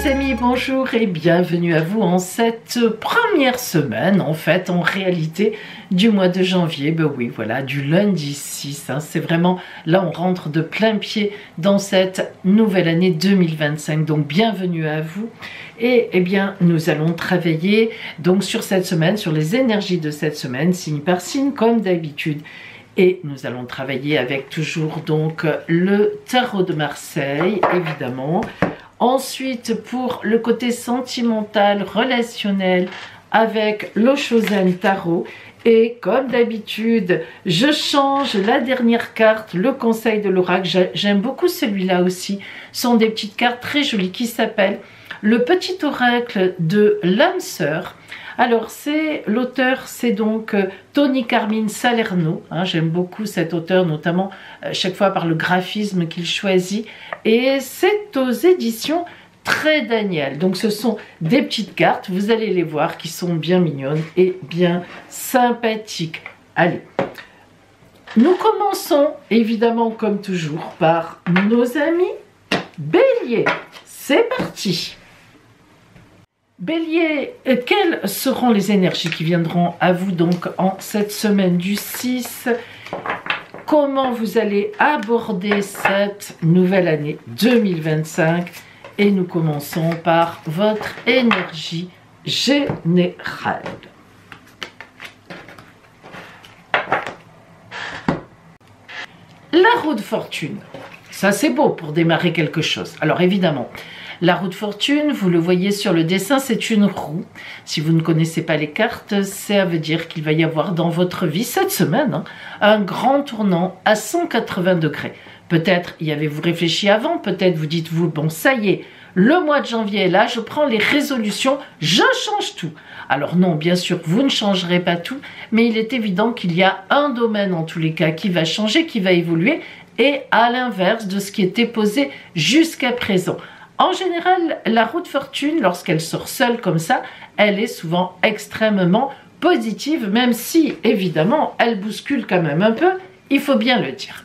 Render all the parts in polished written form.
les amis, bonjour et bienvenue à vous en cette première semaine, en fait, en réalité, du mois de janvier. Ben oui, voilà, du lundi 6, hein, c'est vraiment, là on rentre de plein pied dans cette nouvelle année 2025, donc bienvenue à vous. Et eh bien, nous allons travailler donc sur cette semaine, sur les énergies de cette semaine, signe par signe, comme d'habitude. Et nous allons travailler avec toujours donc le tarot de Marseille, évidemment. Ensuite, pour le côté sentimental, relationnel, avec l'Oshozen Tarot. Et comme d'habitude, je change la dernière carte, le conseil de l'oracle. J'aime beaucoup celui-là aussi. Ce sont des petites cartes très jolies qui s'appellent le petit oracle de l'âme sœur. Alors, l'auteur, c'est donc Tony Carmine Salerno. Hein, j'aime beaucoup cet auteur, notamment chaque fois par le graphisme qu'il choisit. Et c'est aux éditions Très Daniel. Donc, ce sont des petites cartes, vous allez les voir, qui sont bien mignonnes et bien sympathiques. Allez, nous commençons évidemment, comme toujours, par nos amis Bélier. C'est parti! Bélier, quelles seront les énergies qui viendront à vous donc en cette semaine du 6? Comment vous allez aborder cette nouvelle année 2025? Et nous commençons par votre énergie générale. La roue de fortune, ça c'est beau pour démarrer quelque chose. Alors évidemment, la roue de fortune, vous le voyez sur le dessin, c'est une roue. Si vous ne connaissez pas les cartes, ça veut dire qu'il va y avoir dans votre vie cette semaine un grand tournant à 180 degrés. Peut-être y avez-vous réfléchi avant, peut-être vous dites-vous, bon ça y est, le mois de janvier est là, je prends les résolutions, je change tout. Alors non, bien sûr, vous ne changerez pas tout, mais il est évident qu'il y a un domaine en tous les cas qui va changer, qui va évoluer, et à l'inverse de ce qui était posé jusqu'à présent. En général, la roue de fortune, lorsqu'elle sort seule comme ça, elle est souvent extrêmement positive, même si, évidemment, elle bouscule quand même un peu, il faut bien le dire.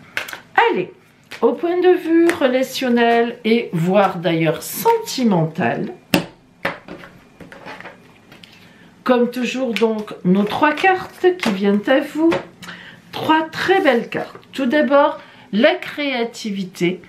Allez, au point de vue relationnel et voire d'ailleurs sentimental, comme toujours donc nos trois cartes qui viennent à vous, trois très belles cartes. Tout d'abord, la créativité,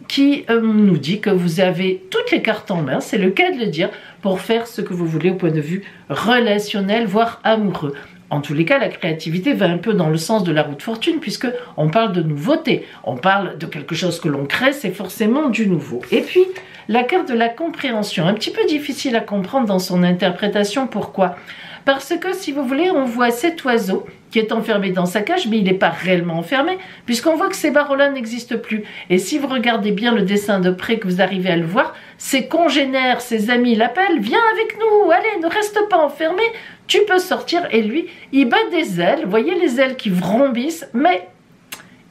qui nous dit que vous avez toutes les cartes en main, c'est le cas de le dire, pour faire ce que vous voulez au point de vue relationnel, voire amoureux. En tous les cas, la créativité va un peu dans le sens de la roue de fortune, puisque on parle de nouveauté, on parle de quelque chose que l'on crée, c'est forcément du nouveau. Et puis, la carte de la compréhension, un petit peu difficile à comprendre dans son interprétation, pourquoi ? Parce que, si vous voulez, on voit cet oiseau qui est enfermé dans sa cage, mais il n'est pas réellement enfermé, puisqu'on voit que ces barreaux-là n'existent plus. Et si vous regardez bien le dessin de près, que vous arrivez à le voir, ses congénères, ses amis l'appellent, viens avec nous, allez, ne reste pas enfermé, tu peux sortir. Et lui, il bat des ailes, vous voyez les ailes qui vrombissent, mais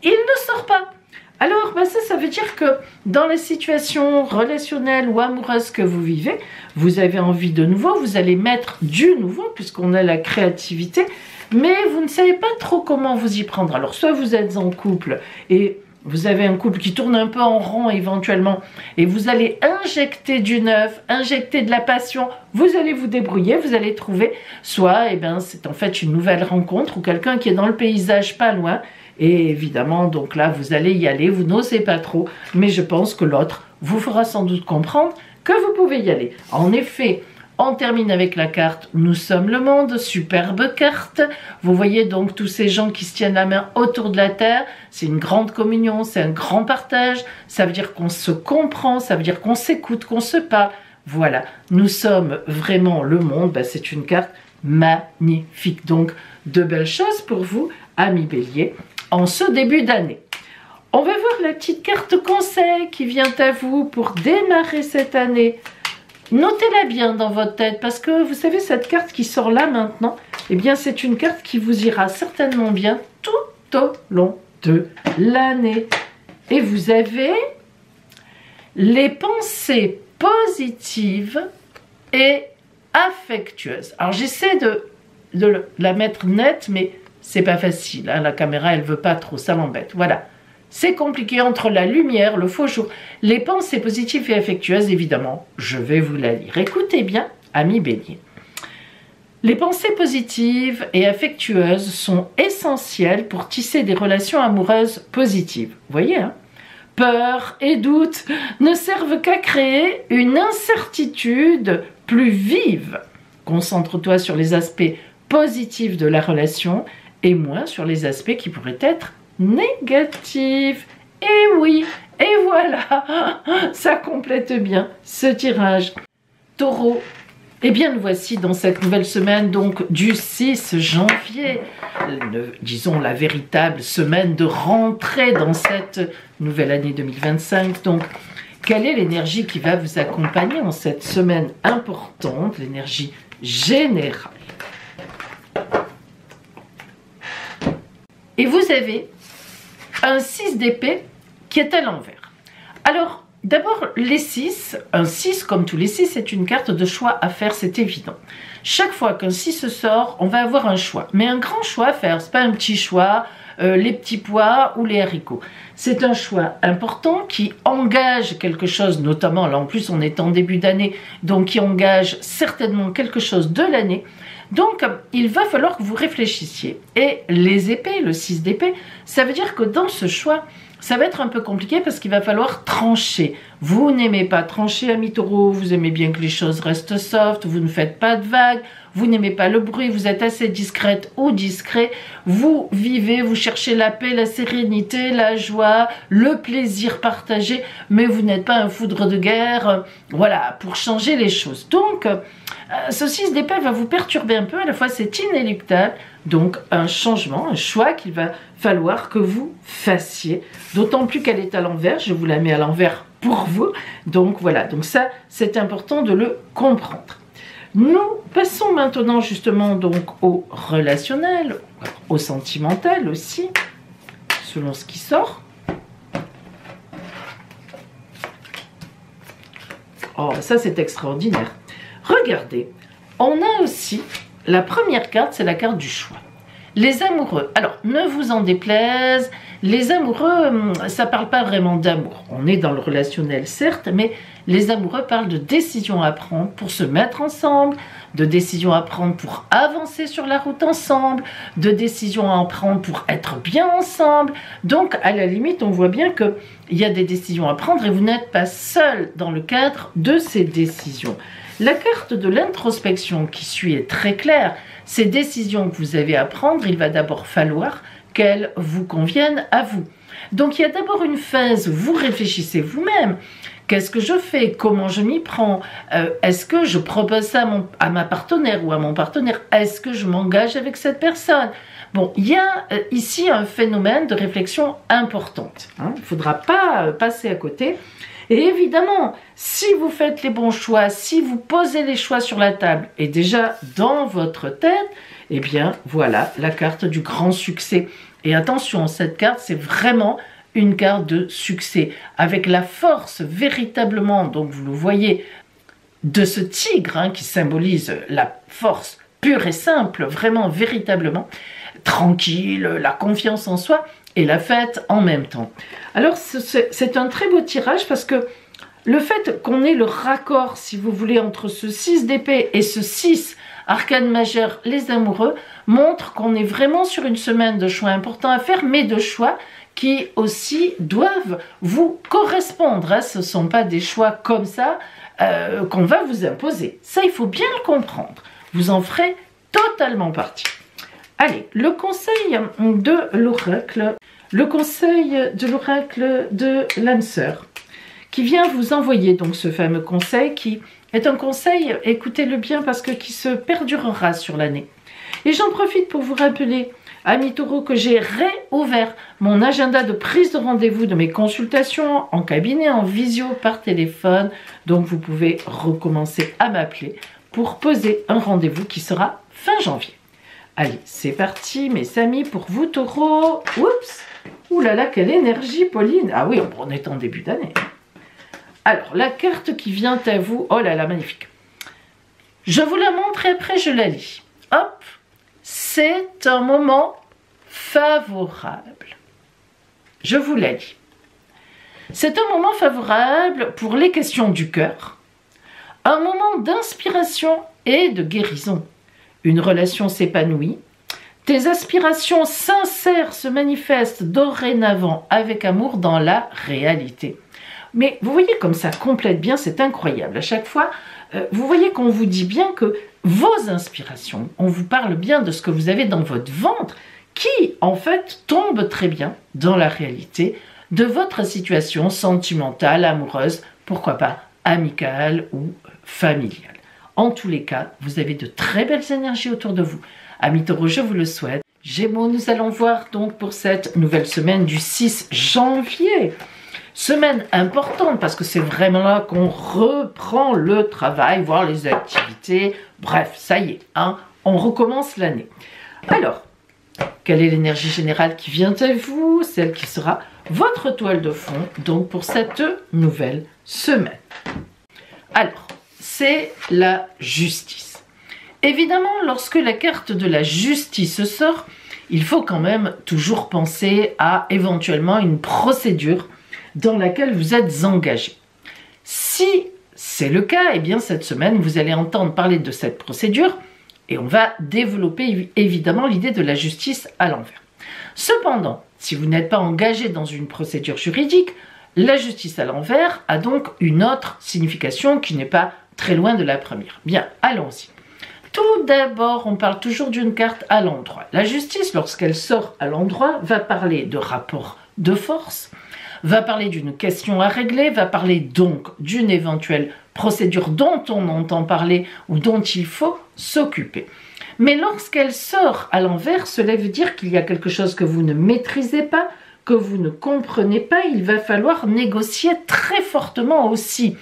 il ne sort pas. Alors, ça veut dire que dans les situations relationnelles ou amoureuses que vous vivez, vous avez envie de nouveau, vous allez mettre du nouveau, puisqu'on a la créativité, mais vous ne savez pas trop comment vous y prendre. Alors, soit vous êtes en couple et vous avez un couple qui tourne un peu en rond éventuellement, et vous allez injecter du neuf, injecter de la passion, vous allez vous débrouiller, vous allez trouver, soit c'est en fait une nouvelle rencontre ou quelqu'un qui est dans le paysage pas loin. Et évidemment, donc là, vous allez y aller, vous n'osez pas trop, mais je pense que l'autre vous fera sans doute comprendre que vous pouvez y aller. En effet, on termine avec la carte « Nous sommes le monde », superbe carte. Vous voyez donc tous ces gens qui se tiennent la main autour de la terre. C'est une grande communion, c'est un grand partage. Ça veut dire qu'on se comprend, ça veut dire qu'on s'écoute, qu'on se parle. Voilà, nous sommes vraiment le monde. C'est une carte magnifique. Donc, de belles choses pour vous, amis Bélier, en ce début d'année. On va voir la petite carte conseil qui vient à vous pour démarrer cette année. Notez-la bien dans votre tête, parce que vous savez, cette carte qui sort là maintenant, c'est une carte qui vous ira certainement bien tout au long de l'année. Et vous avez les pensées positives et affectueuses. Alors j'essaie de la mettre nette, mais c'est pas facile, hein, la caméra elle veut pas trop, ça l'embête. Voilà, C'est compliqué entre la lumière, le faux jour, les pensées positives et affectueuses, évidemment. Je vais vous la lire. Écoutez bien, amis Bélier. Les pensées positives et affectueuses sont essentielles pour tisser des relations amoureuses positives. Vous voyez, hein? Peur et doute ne servent qu'à créer une incertitude plus vive. Concentre-toi sur les aspects positifs de la relation et moins sur les aspects qui pourraient être négatifs. Et oui, et voilà, ça complète bien ce tirage. Taureau. Eh bien, nous voici dans cette nouvelle semaine, donc du 6 janvier, disons la véritable semaine de rentrée dans cette nouvelle année 2025. Donc, quelle est l'énergie qui va vous accompagner en cette semaine importante, l'énergie générale? Et vous avez un 6 d'épée qui est à l'envers. Alors, d'abord, les 6, un 6 comme tous les 6, c'est une carte de choix à faire, c'est évident. Chaque fois qu'un 6 sort, on va avoir un choix. Mais un grand choix à faire, ce n'est pas un petit choix, les petits pois ou les haricots. C'est un choix important qui engage quelque chose, notamment, là en plus on est en début d'année, donc qui engage certainement quelque chose de l'année. Donc, il va falloir que vous réfléchissiez. Et les épées, le 6 d'épée, ça veut dire que dans ce choix, ça va être un peu compliqué parce qu'il va falloir trancher. Vous n'aimez pas trancher, amis taureaux, vous aimez bien que les choses restent soft, vous ne faites pas de vagues, vous n'aimez pas le bruit, vous êtes assez discrète ou discret, vous vivez, vous cherchez la paix, la sérénité, la joie, le plaisir partagé, mais vous n'êtes pas un foudre de guerre, voilà, pour changer les choses. Donc, ce 6 d'épée va vous perturber un peu, à la fois c'est inéluctable, donc un changement, un choix qu'il va falloir que vous fassiez, d'autant plus qu'elle est à l'envers, je vous la mets à l'envers pour vous, donc voilà, donc ça c'est important de le comprendre. Nous passons maintenant justement donc au relationnel, au sentimental aussi, selon ce qui sort. Oh, ça c'est extraordinaire. Regardez, on a aussi, la première carte, c'est la carte du choix. Les amoureux, alors ne vous en déplaise, les amoureux, ça ne parle pas vraiment d'amour. On est dans le relationnel certes, mais les amoureux parlent de décisions à prendre pour se mettre ensemble, de décisions à prendre pour avancer sur la route ensemble, de décisions à prendre pour être bien ensemble. Donc à la limite, on voit bien qu'il y a des décisions à prendre et vous n'êtes pas seul dans le cadre de ces décisions. La carte de l'introspection qui suit est très claire. Ces décisions que vous avez à prendre, il va d'abord falloir qu'elles vous conviennent à vous. Donc il y a d'abord une phase où vous réfléchissez vous-même. Qu'est-ce que je fais? Comment je m'y prends? Est-ce que je propose ça à ma partenaire ou à mon partenaire? Est-ce que je m'engage avec cette personne? Bon, il y a ici un phénomène de réflexion importante. Hein. Il ne faudra pas passer à côté. Et évidemment, si vous faites les bons choix, si vous posez les choix sur la table et déjà dans votre tête, eh bien voilà la carte du grand succès. Et attention, cette carte, c'est vraiment une carte de succès avec la force véritablement, donc vous le voyez, de ce tigre hein, qui symbolise la force pure et simple, vraiment, véritablement, tranquille, la confiance en soi et la fête en même temps. Alors c'est un très beau tirage parce que le fait qu'on ait le raccord, si vous voulez, entre ce 6 d'épée et ce 6 arcane majeur, les amoureux, montre qu'on est vraiment sur une semaine de choix importants à faire, mais de choix qui aussi doivent vous correspondre. Hein. Ce ne sont pas des choix comme ça qu'on va vous imposer. Ça, il faut bien le comprendre. Vous en ferez totalement partie. Allez, le conseil de l'oracle. Le conseil de l'oracle de l'âme sœur qui vient vous envoyer donc ce fameux conseil qui est un conseil, écoutez-le bien parce que qui se perdurera sur l'année. Et j'en profite pour vous rappeler, amis taureaux, que j'ai réouvert mon agenda de prise de rendez-vous de mes consultations en cabinet, en visio, par téléphone. Donc vous pouvez recommencer à m'appeler pour poser un rendez-vous qui sera fin janvier. Allez, c'est parti mes amis pour vous taureaux. Oups! Ouh là là, quelle énergie Pauline! Ah oui, on est en début d'année. Alors, la carte qui vient à vous, oh là là, magnifique. Je vous la montre et après je la lis. Hop! C'est un moment favorable. Je vous la lis. C'est un moment favorable pour les questions du cœur, un moment d'inspiration et de guérison. Une relation s'épanouit, tes aspirations sincères se manifestent dorénavant avec amour dans la réalité. Mais vous voyez comme ça complète bien, c'est incroyable. À chaque fois, vous voyez qu'on vous dit bien que vos inspirations, on vous parle bien de ce que vous avez dans votre ventre, qui en fait tombe très bien dans la réalité de votre situation sentimentale, amoureuse, pourquoi pas amicale ou familiale. En tous les cas, vous avez de très belles énergies autour de vous. Amis Taureaux, je vous le souhaite. Gémeaux, nous allons voir donc pour cette nouvelle semaine du 6 janvier. Semaine importante parce que c'est vraiment là qu'on reprend le travail, voire les activités. Bref, ça y est, hein, on recommence l'année. Alors, quelle est l'énergie générale qui vient à vous? Celle qui sera votre toile de fond, donc pour cette nouvelle semaine. Alors, c'est la justice. Évidemment, lorsque la carte de la justice sort, il faut quand même toujours penser à éventuellement une procédure dans laquelle vous êtes engagé. Si c'est le cas, eh bien cette semaine, vous allez entendre parler de cette procédure et on va développer évidemment l'idée de la justice à l'envers. Cependant, si vous n'êtes pas engagé dans une procédure juridique, la justice à l'envers a donc une autre signification qui n'est pas très loin de la première. Bien, allons-y. Tout d'abord, on parle toujours d'une carte à l'endroit. La justice, lorsqu'elle sort à l'endroit, va parler de rapport de force, va parler d'une question à régler, va parler donc d'une éventuelle procédure dont on entend parler ou dont il faut s'occuper. Mais lorsqu'elle sort à l'envers, cela veut dire qu'il y a quelque chose que vous ne maîtrisez pas, que vous ne comprenez pas, il va falloir négocier très fortement aussi.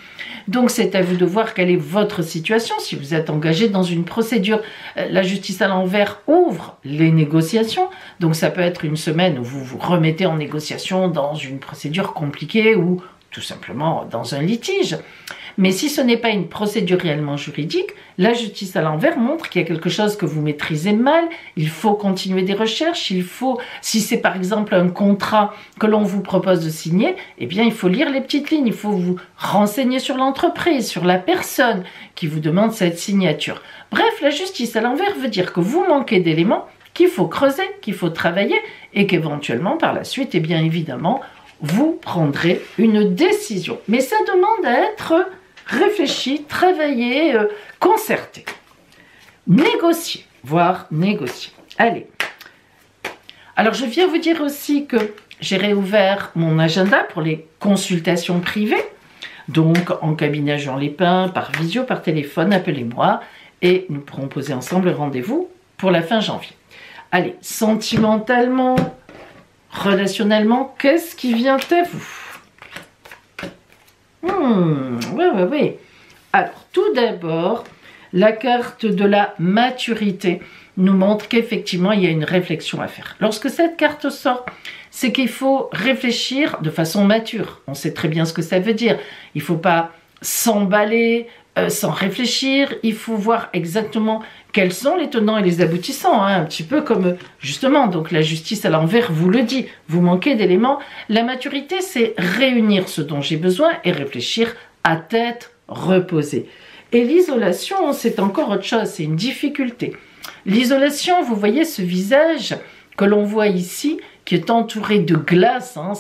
Donc c'est à vous de voir quelle est votre situation, si vous êtes engagé dans une procédure. La justice à l'envers ouvre les négociations, donc ça peut être une semaine où vous vous remettez en négociation dans une procédure compliquée ou tout simplement dans un litige. Mais si ce n'est pas une procédure réellement juridique, la justice à l'envers montre qu'il y a quelque chose que vous maîtrisez mal, il faut continuer des recherches, si c'est par exemple un contrat que l'on vous propose de signer, eh bien il faut lire les petites lignes, il faut vous renseigner sur l'entreprise, sur la personne qui vous demande cette signature. Bref, la justice à l'envers veut dire que vous manquez d'éléments, qu'il faut creuser, qu'il faut travailler et qu'éventuellement par la suite, eh bien évidemment, vous prendrez une décision. Mais ça demande à être réfléchi, travaillé, concerté. Négocier, voire négocier. Allez. Alors, je viens vous dire aussi que j'ai réouvert mon agenda pour les consultations privées. Donc, en cabinet Jean Lépin, par visio, par téléphone, appelez-moi et nous pourrons poser ensemble rendez-vous pour la fin janvier. Allez, sentimentalement, relationnellement, qu'est-ce qui vient à vous? Oui. Alors, tout d'abord, la carte de la maturité nous montre qu'effectivement, il y a une réflexion à faire. Lorsque cette carte sort, c'est qu'il faut réfléchir de façon mature. On sait très bien ce que ça veut dire. Il ne faut pas s'emballer sans réfléchir. Il faut voir exactement quels sont les tenants et les aboutissants. Un petit peu comme, justement, donc la justice à l'envers vous le dit. Vous manquez d'éléments. La maturité, c'est réunir ce dont j'ai besoin et réfléchir à tête reposée. Et l'isolation, c'est encore autre chose. C'est une difficulté. L'isolation, vous voyez ce visage que l'on voit ici, qui est entouré de glace, hein,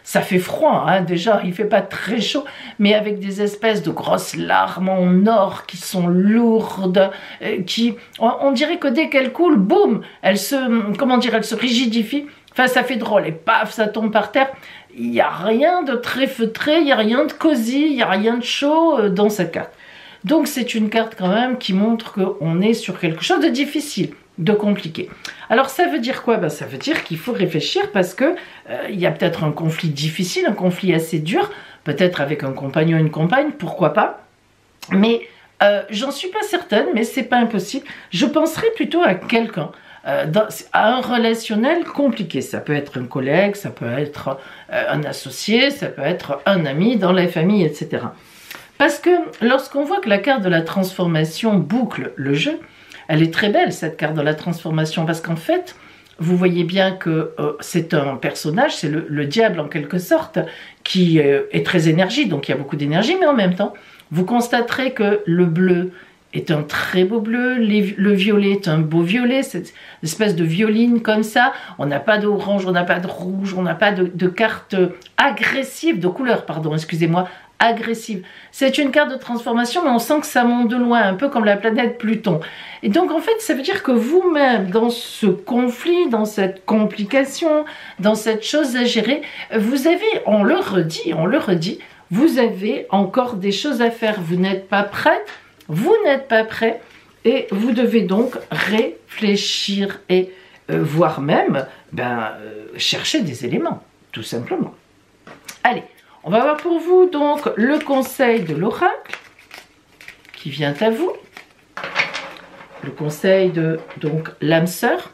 ça fait froid, hein, déjà, il ne fait pas très chaud, mais avec des espèces de grosses larmes en or qui sont lourdes, on dirait que dès qu'elles coulent, boum, elles se rigidifient, enfin ça fait drôle, et paf, ça tombe par terre. Il n'y a rien de très feutré, il n'y a rien de cosy, il n'y a rien de chaud dans cette carte. Donc c'est une carte quand même qui montre qu'on est sur quelque chose de difficile, de compliqué. Alors ça veut dire quoi? Ça veut dire qu'il faut réfléchir parce que il y a peut-être un conflit difficile, un conflit assez dur, peut-être avec un compagnon ou une compagne, pourquoi pas. Mais j'en suis pas certaine, mais c'est pas impossible. Je penserais plutôt à quelqu'un, à un relationnel compliqué. Ça peut être un collègue, ça peut être un associé, ça peut être un ami dans la famille, etc. Parce que lorsqu'on voit que la carte de la transformation boucle le jeu, elle est très belle cette carte de la transformation parce qu'en fait, vous voyez bien que c'est un personnage, c'est le diable en quelque sorte, qui est très énergique, donc il y a beaucoup d'énergie, mais en même temps, vous constaterez que le bleu est un très beau bleu, le violet est un beau violet, cette espèce de violine comme ça. On n'a pas d'orange, on n'a pas de rouge, on n'a pas de carte agressive, de couleur, pardon, excusez-moi, agressive. C'est une carte de transformation, mais on sent que ça monte de loin, un peu comme la planète Pluton. Et donc, en fait, ça veut dire que vous-même, dans ce conflit, dans cette complication, dans cette chose à gérer, vous avez, on le redit, vous avez encore des choses à faire. Vous n'êtes pas prête, vous n'êtes pas prêt, et vous devez donc réfléchir et voire même chercher des éléments, tout simplement. Allez, on va voir pour vous donc le conseil de l'oracle qui vient à vous, le conseil de donc l'âme sœur,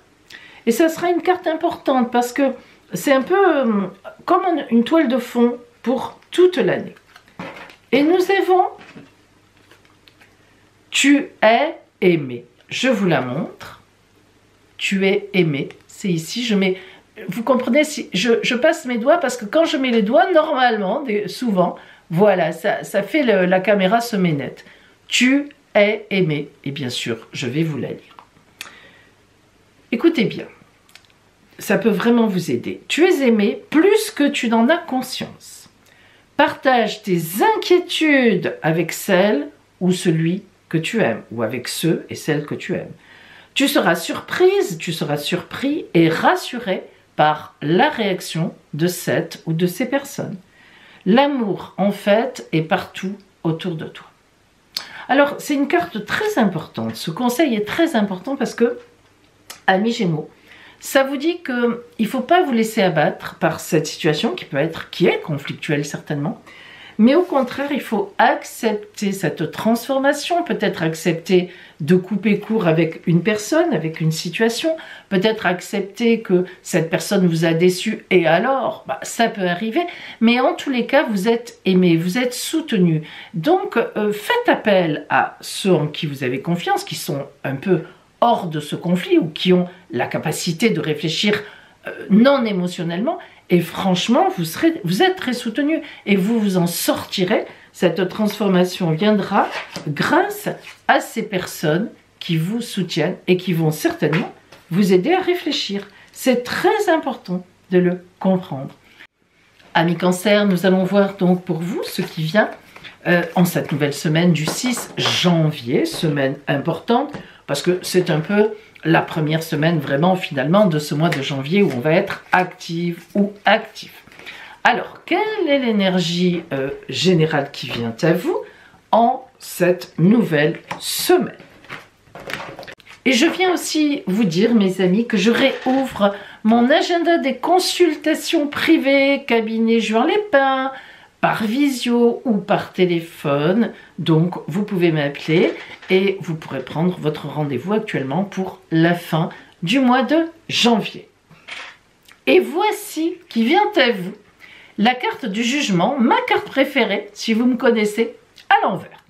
et ça sera une carte importante parce que c'est un peu comme une toile de fond pour toute l'année. Et nous avons tu es aimé. Je vous la montre. Tu es aimé. C'est ici, je mets... Vous comprenez, si je passe mes doigts parce que quand je mets les doigts, normalement, souvent, voilà, ça fait la caméra se met nette. Tu es aimé. Et bien sûr, je vais vous la lire. Écoutez bien. Ça peut vraiment vous aider. Tu es aimé plus que tu n'en as conscience. Partage tes inquiétudes avec celle ou celui que tu aimes, ou avec ceux et celles que tu aimes. Tu seras surprise, tu seras surpris et rassuré par la réaction de cette ou de ces personnes. L'amour, en fait, est partout autour de toi. Alors, c'est une carte très importante. Ce conseil est très important parce que, amis Gémeaux, ça vous dit qu'il ne faut pas vous laisser abattre par cette situation qui est conflictuelle certainement, mais au contraire, il faut accepter cette transformation, peut-être accepter de couper court avec une personne, avec une situation, peut-être accepter que cette personne vous a déçu et alors, ça peut arriver, mais en tous les cas, vous êtes aimé, vous êtes soutenu. Donc, faites appel à ceux en qui vous avez confiance, qui sont un peu hors de ce conflit ou qui ont la capacité de réfléchir non émotionnellement, et franchement, vous êtes très soutenu et vous vous en sortirez. Cette transformation viendra grâce à ces personnes qui vous soutiennent et qui vont certainement vous aider à réfléchir. C'est très important de le comprendre. Amis Cancer, nous allons voir donc pour vous ce qui vient en cette nouvelle semaine du 6 janvier, semaine importante, parce que c'est un peu la première semaine vraiment finalement de ce mois de janvier où on va être active ou actif. Alors, quelle est l'énergie générale qui vient à vous en cette nouvelle semaine? Et je viens aussi vous dire, mes amis, que je réouvre mon agenda des consultations privées, cabinet Juan-les-Pins, par visio ou par téléphone. Donc, vous pouvez m'appeler et vous pourrez prendre votre rendez-vous actuellement pour la fin du mois de janvier. Et voici qui vient à vous la carte du jugement, ma carte préférée, si vous me connaissez, à l'envers.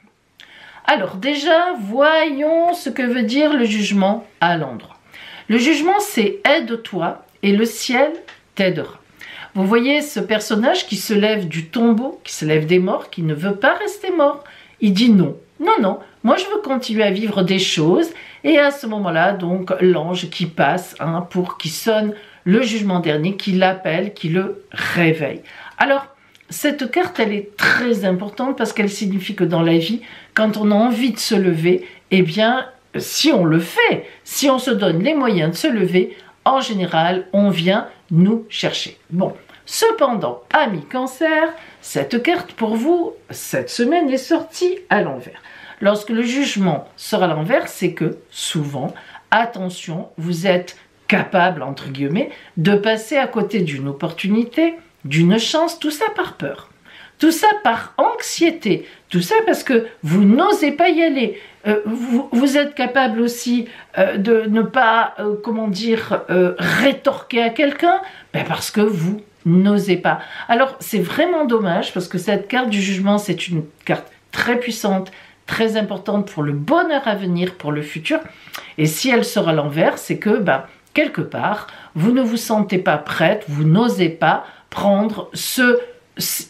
Alors déjà, voyons ce que veut dire le jugement à l'endroit. Le jugement, c'est « aide-toi » et le ciel t'aidera. Vous voyez ce personnage qui se lève du tombeau, qui se lève des morts, qui ne veut pas rester mort. Il dit non, non, non, moi je veux continuer à vivre des choses. Et à ce moment-là, donc, l'ange qui passe, qui sonne le jugement dernier, qui l'appelle, qui le réveille. Alors, cette carte, elle est très importante parce qu'elle signifie que dans la vie, quand on a envie de se lever, eh bien, si on le fait, si on se donne les moyens de se lever, en général, on vient nous chercher. Bon, cependant, amis Cancer, cette carte pour vous, cette semaine est sortie à l'envers. Lorsque le jugement sort à l'envers, c'est que souvent, attention, vous êtes capable, entre guillemets, de passer à côté d'une opportunité, d'une chance, tout ça par peur. Tout ça par anxiété, tout ça parce que vous n'osez pas y aller. Vous êtes capable aussi de ne pas, rétorquer à quelqu'un, parce que vous n'osez pas. Alors c'est vraiment dommage parce que cette carte du jugement, c'est une carte très puissante, très importante pour le bonheur à venir, pour le futur. Et si elle sort à l'envers, c'est que quelque part, vous ne vous sentez pas prête, vous n'osez pas prendre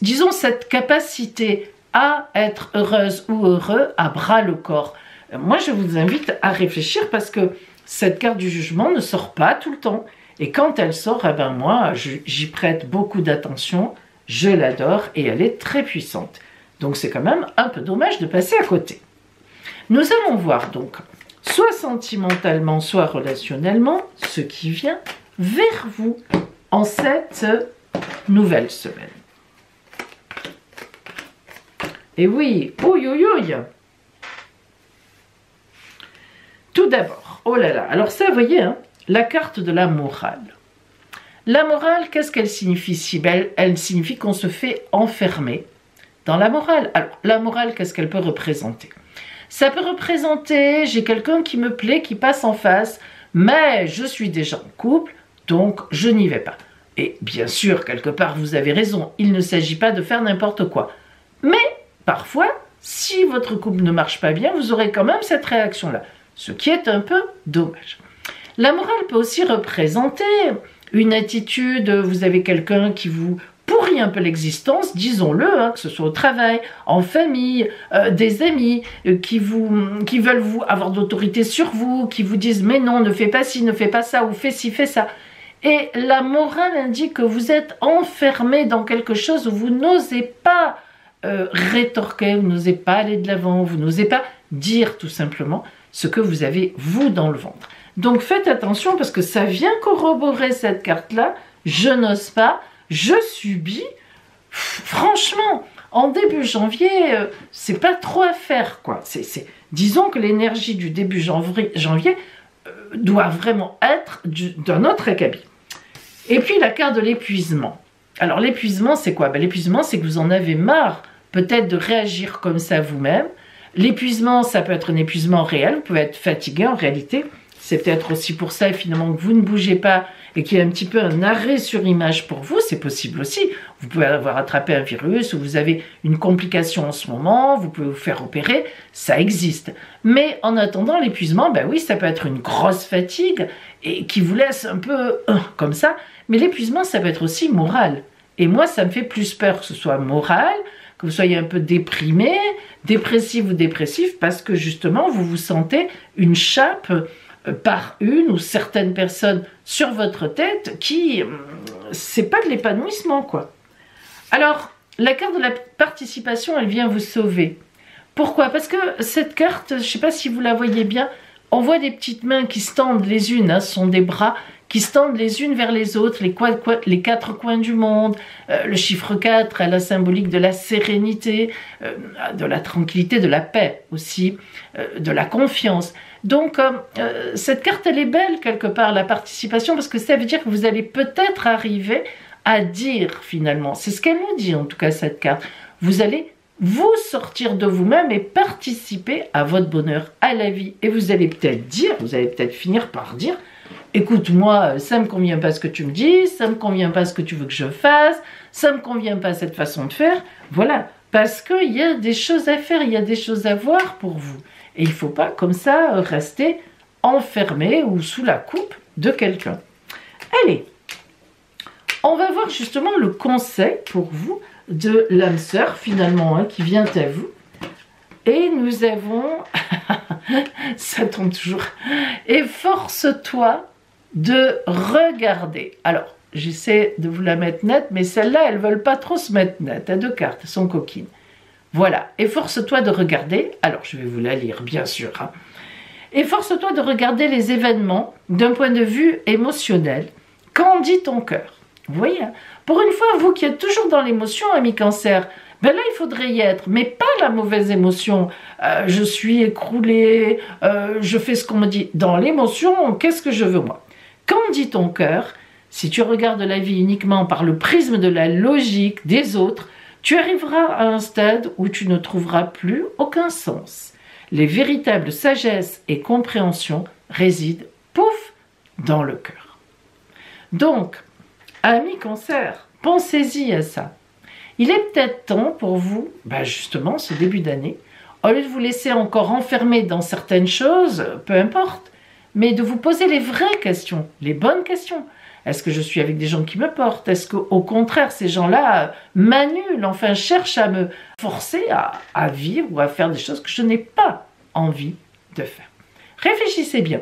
disons cette capacité à être heureuse ou heureux à bras le corps. Moi, je vous invite à réfléchir parce que cette carte du jugement ne sort pas tout le temps. Et quand elle sort, eh ben moi, j'y prête beaucoup d'attention, je l'adore et elle est très puissante. Donc c'est quand même un peu dommage de passer à côté. Nous allons voir donc, soit sentimentalement, soit relationnellement, ce qui vient vers vous en cette nouvelle semaine. Et oui, ouïe, ouïe, ouïe. Tout d'abord, oh là là, alors ça, vous voyez, hein, la carte de la morale. La morale, qu'est-ce qu'elle signifie si belle? Elle signifie qu'on se fait enfermer dans la morale. Alors, la morale, qu'est-ce qu'elle peut représenter? Ça peut représenter, j'ai quelqu'un qui me plaît, qui passe en face, mais je suis déjà en couple, donc je n'y vais pas. Et bien sûr, quelque part, vous avez raison, il ne s'agit pas de faire n'importe quoi. Mais, parfois, si votre couple ne marche pas bien, vous aurez quand même cette réaction-là, ce qui est un peu dommage. La morale peut aussi représenter une attitude, vous avez quelqu'un qui vous pourrit un peu l'existence, disons-le, hein, que ce soit au travail, en famille, des amis qui veulent avoir d'autorité sur vous, qui vous disent mais non, ne fais pas ci, ne fais pas ça, ou fais ci, fais ça. Et la morale indique que vous êtes enfermé dans quelque chose où vous n'osez pas rétorquer, vous n'osez pas aller de l'avant, vous n'osez pas dire tout simplement ce que vous avez vous dans le ventre. Donc faites attention parce que ça vient corroborer cette carte-là. Je n'ose pas, je subis. Franchement, en début janvier, c'est pas trop à faire, quoi. Disons que l'énergie du début janvier doit vraiment être d'un autre acabit. Et puis la carte de l'épuisement. Alors l'épuisement, c'est quoi? L'épuisement, c'est que vous en avez marre peut-être de réagir comme ça vous-même. L'épuisement, ça peut être un épuisement réel, vous pouvez être fatigué en réalité. C'est peut-être aussi pour ça finalement que vous ne bougez pas et qu'il y a un petit peu un arrêt sur image pour vous, c'est possible aussi. Vous pouvez avoir attrapé un virus ou vous avez une complication en ce moment, vous pouvez vous faire opérer, ça existe. Mais en attendant l'épuisement, ben oui, ça peut être une grosse fatigue et qui vous laisse un peu comme ça. Mais l'épuisement, ça peut être aussi moral. Et moi, ça me fait plus peur que ce soit moral, que vous soyez un peu déprimé, dépressif ou dépressif, parce que justement, vous vous sentez une chape par une ou certaines personnes sur votre tête qui, c'est pas de l'épanouissement, quoi. Alors, la carte de la participation, elle vient vous sauver. Pourquoi? Parce que cette carte, je ne sais pas si vous la voyez bien, on voit des petites mains qui se tendent les unes, hein, ce sont des bras qui se tendent les unes vers les autres, les quatre coins du monde. Le chiffre 4 est la symbolique de la sérénité, de la tranquillité, de la paix aussi, de la confiance. Donc, cette carte, elle est belle quelque part, la participation, parce que ça veut dire que vous allez peut-être arriver à dire finalement, c'est ce qu'elle nous dit en tout cas cette carte, vous allez vous sortir de vous-même et participer à votre bonheur, à la vie. Et vous allez peut-être dire, vous allez peut-être finir par dire, écoute, moi, ça me convient pas ce que tu me dis, ça me convient pas ce que tu veux que je fasse, ça me convient pas cette façon de faire. Voilà, parce qu'il y a des choses à faire, il y a des choses à voir pour vous. Et il ne faut pas comme ça rester enfermé ou sous la coupe de quelqu'un. Allez, on va voir justement le conseil pour vous de l'âme sœur finalement, hein, qui vient à vous. Et nous avons, ça tombe toujours, efforce-toi de regarder. Alors, j'essaie de vous la mettre nette, mais celles-là, elles ne veulent pas trop se mettre nette. À deux cartes, elles sont coquines. Voilà, efforce-toi de regarder, alors je vais vous la lire bien sûr, hein. Efforce-toi de regarder les événements d'un point de vue émotionnel. Qu'en dit ton cœur? Vous voyez, hein, pour une fois, vous qui êtes toujours dans l'émotion, ami Cancer, ben là il faudrait y être, mais pas la mauvaise émotion. Je suis écroulée, je fais ce qu'on me dit. Dans l'émotion, qu'est-ce que je veux moi? Qu'en dit ton cœur? Si tu regardes la vie uniquement par le prisme de la logique des autres, tu arriveras à un stade où tu ne trouveras plus aucun sens. Les véritables sagesse et compréhension résident, pouf, dans le cœur. Donc, amis Cancer, pensez-y à ça. Il est peut-être temps pour vous, justement, ce début d'année, au lieu de vous laisser encore enfermer dans certaines choses, peu importe, mais de vous poser les vraies questions, les bonnes questions. Est-ce que je suis avec des gens qui me portent? Est-ce qu'au contraire, ces gens-là m'annulent, enfin cherchent à me forcer à vivre ou à faire des choses que je n'ai pas envie de faire? Réfléchissez bien.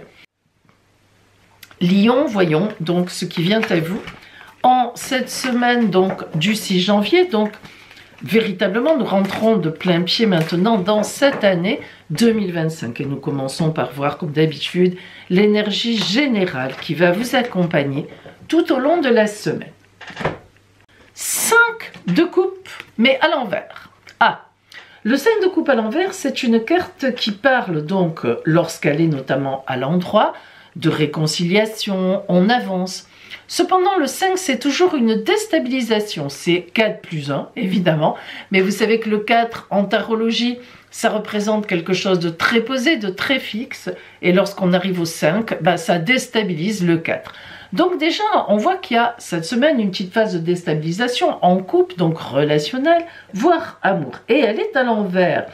Lion, voyons donc ce qui vient à vous en cette semaine donc du 6 janvier. Donc véritablement, nous rentrons de plein pied maintenant dans cette année 2025 et nous commençons par voir comme d'habitude l'énergie générale qui va vous accompagner tout au long de la semaine. 5 de coupe, mais à l'envers. Ah, le 5 de coupe à l'envers, c'est une carte qui parle donc, lorsqu'elle est notamment à l'endroit, de réconciliation, on avance. Cependant, le 5, c'est toujours une déstabilisation. C'est 4 plus 1, évidemment. Mais vous savez que le 4, en tarologie, ça représente quelque chose de très posé, de très fixe. Et lorsqu'on arrive au 5, ça déstabilise le 4. Donc déjà, on voit qu'il y a cette semaine une petite phase de déstabilisation en couple, donc relationnelle, voire amour. Et elle est à l'envers.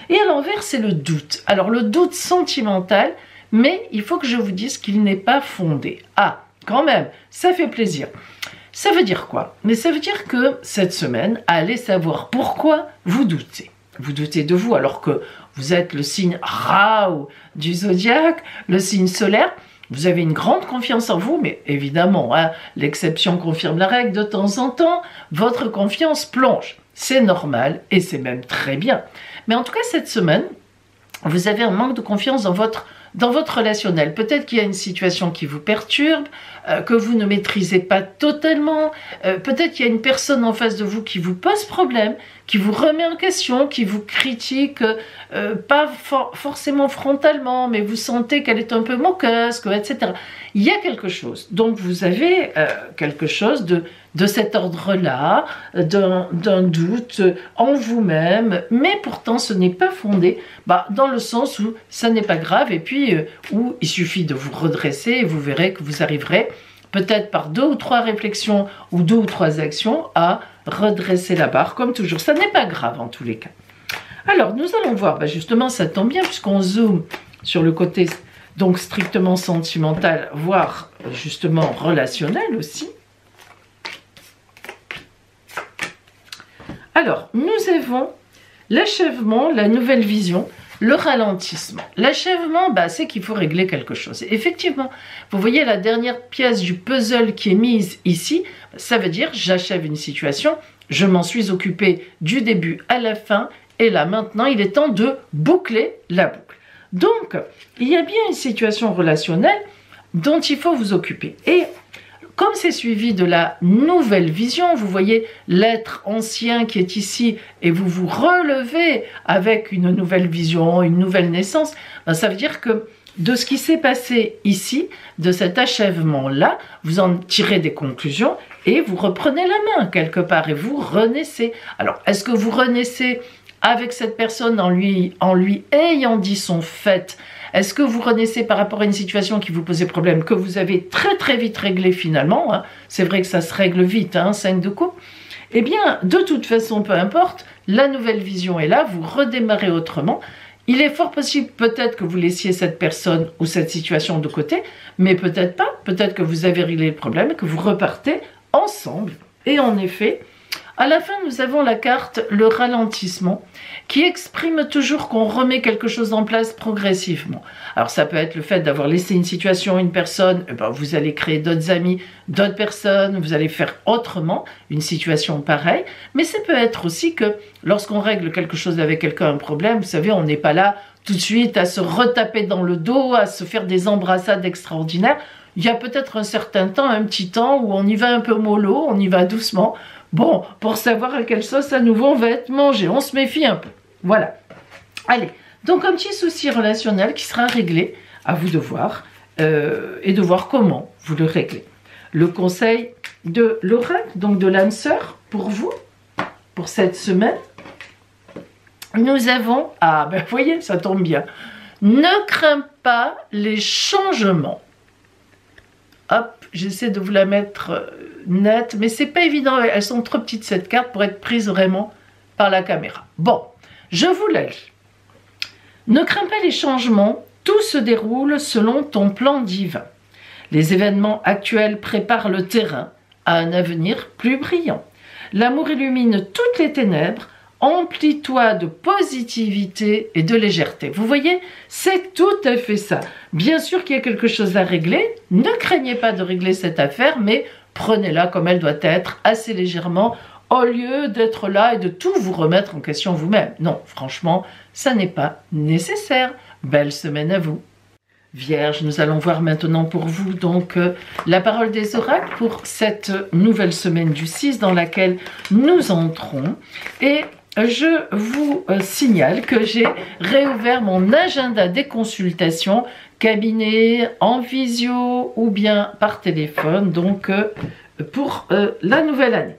Et à l'envers, c'est le doute. Alors le doute sentimental, mais il faut que je vous dise qu'il n'est pas fondé. Ah, quand même, ça fait plaisir. Ça veut dire quoi? Mais ça veut dire que cette semaine, allez savoir pourquoi vous doutez. Vous doutez de vous alors que vous êtes le signe Rao du zodiaque, le signe solaire. Vous avez une grande confiance en vous, mais évidemment, hein, l'exception confirme la règle. De temps en temps, votre confiance plonge. C'est normal et c'est même très bien. Mais en tout cas, cette semaine, vous avez un manque de confiance dans votre relationnel. Peut-être qu'il y a une situation qui vous perturbe, que vous ne maîtrisez pas totalement. Peut-être qu'il y a une personne en face de vous qui vous pose problème, qui vous remet en question, qui vous critique, pas forcément frontalement, mais vous sentez qu'elle est un peu moqueuse, etc. Il y a quelque chose. Donc vous avez quelque chose de cet ordre-là, d'un doute en vous-même, mais pourtant ce n'est pas fondé, dans le sens où ça n'est pas grave, et puis où il suffit de vous redresser et vous verrez que vous arriverez peut-être par 2 ou 3 réflexions ou 2 ou 3 actions à redresser la barre, comme toujours. Ça n'est pas grave en tous les cas. Alors nous allons voir, justement ça tombe bien puisqu'on zoome sur le côté donc strictement sentimental, voire justement relationnel aussi. Alors, nous avons l'achèvement, la nouvelle vision, le ralentissement. L'achèvement, c'est qu'il faut régler quelque chose. Et effectivement, vous voyez la dernière pièce du puzzle qui est mise ici, ça veut dire j'achève une situation, je m'en suis occupé du début à la fin, et là maintenant, il est temps de boucler la boucle. Donc, il y a bien une situation relationnelle dont il faut vous occuper. Et comme c'est suivi de la nouvelle vision, vous voyez l'être ancien qui est ici et vous vous relevez avec une nouvelle vision, une nouvelle naissance, ça veut dire que de ce qui s'est passé ici, de cet achèvement-là, vous en tirez des conclusions et vous reprenez la main quelque part et vous renaissez. Alors, est-ce que vous renaissez avec cette personne en lui ayant dit son fait? Est-ce que vous renaissez par rapport à une situation qui vous posait problème, que vous avez très très vite réglé finalement, hein? C'est vrai que ça se règle vite, 5 de coupe. Eh bien, de toute façon, peu importe, la nouvelle vision est là, vous redémarrez autrement. Il est fort possible peut-être que vous laissiez cette personne ou cette situation de côté, mais peut-être pas, peut-être que vous avez réglé le problème et que vous repartez ensemble. Et en effet, à la fin, nous avons la carte le ralentissement qui exprime toujours qu'on remet quelque chose en place progressivement. Alors ça peut être le fait d'avoir laissé une situation, une personne, vous allez créer d'autres amis, d'autres personnes, vous allez faire autrement une situation pareille, mais ça peut être aussi que lorsqu'on règle quelque chose avec quelqu'un, un problème, vous savez, on n'est pas là tout de suite à se retaper dans le dos, à se faire des embrassades extraordinaires. Il y a peut-être un certain temps, un petit temps où on y va un peu mollo, on y va doucement. Bon, pour savoir à quelle sauce à nouveau on va être mangé, on se méfie un peu. Voilà. Allez, donc un petit souci relationnel qui sera réglé, à vous de voir, et de voir comment vous le réglez. Le conseil de l'oracle, donc de l'âme sœur, pour vous, pour cette semaine, nous avons, vous voyez, ça tombe bien, ne crains pas les changements. Hop, j'essaie de vous la mettre nette, mais c'est pas évident, elles sont trop petites cette carte pour être prise vraiment par la caméra. Bon, je vous la lis. Ne crains pas les changements, Tout se déroule selon ton plan divin. Les événements actuels préparent le terrain à un avenir plus brillant. L'amour illumine toutes les ténèbres. Emplis-toi de positivité et de légèreté. Vous voyez, c'est tout à fait ça. Bien sûr qu'il y a quelque chose à régler. Ne craignez pas de régler cette affaire, mais prenez-la comme elle doit être, assez légèrement, au lieu d'être là et de tout vous remettre en question vous-même. Non, franchement, ça n'est pas nécessaire. Belle semaine à vous. Vierge, nous allons voir maintenant pour vous donc la parole des oracles pour cette nouvelle semaine du 6 dans laquelle nous entrons. Et je vous signale que j'ai réouvert mon agenda des consultations, cabinet, en visio ou bien par téléphone, donc pour la nouvelle année.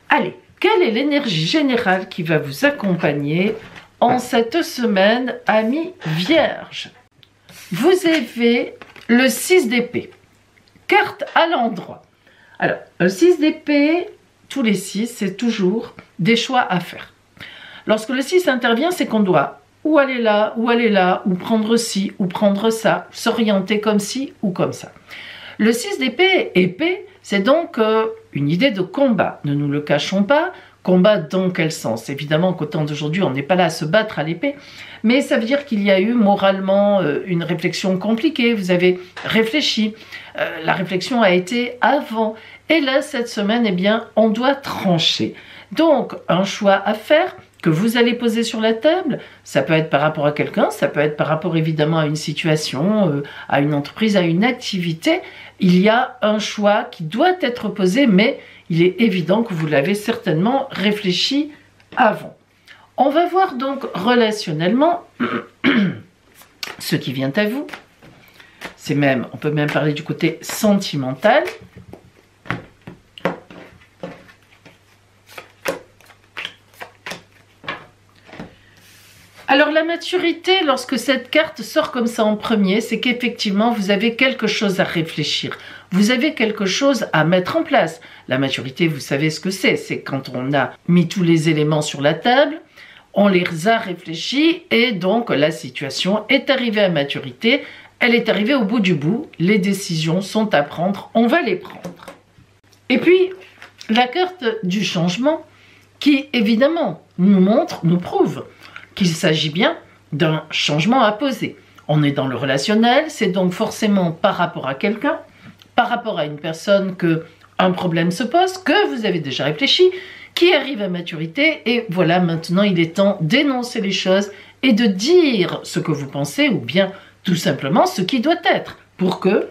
Allez, quelle est l'énergie générale qui va vous accompagner en cette semaine, amis vierges? Vous avez le 6 d'épée, carte à l'endroit. Alors, le 6 d'épée, tous les 6, c'est toujours des choix à faire. Lorsque le 6 intervient, c'est qu'on doit ou aller là, ou prendre ci, ou prendre ça, s'orienter comme ci ou comme ça. Le 6 d'épée, épée, c'est donc une idée de combat. Ne nous le cachons pas. Combat dans quel sens? Évidemment qu'au temps d'aujourd'hui, on n'est pas là à se battre à l'épée, mais ça veut dire qu'il y a eu moralement une réflexion compliquée, vous avez réfléchi, la réflexion a été avant, et là, cette semaine, eh bien, on doit trancher. Donc, un choix à faire que vous allez poser sur la table, ça peut être par rapport à quelqu'un, ça peut être par rapport évidemment à une situation, à une entreprise, à une activité. Il y a un choix qui doit être posé, mais il est évident que vous l'avez certainement réfléchi avant. On va voir donc relationnellement ce qui vient à vous. C'est même, on peut même parler du côté sentimental. Alors la maturité, lorsque cette carte sort comme ça en premier, c'est qu'effectivement vous avez quelque chose à réfléchir. Vous avez quelque chose à mettre en place. La maturité, vous savez ce que c'est quand on a mis tous les éléments sur la table, on les a réfléchis et donc la situation est arrivée à maturité, elle est arrivée au bout du bout, les décisions sont à prendre, on va les prendre. Et puis, la carte du changement qui évidemment nous montre, nous prouve qu'il s'agit bien d'un changement à poser. On est dans le relationnel, c'est donc forcément par rapport à quelqu'un, par rapport à une personne que un problème se pose, que vous avez déjà réfléchi, qui arrive à maturité, et voilà, maintenant il est temps d'énoncer les choses et de dire ce que vous pensez, ou bien tout simplement ce qui doit être, pour que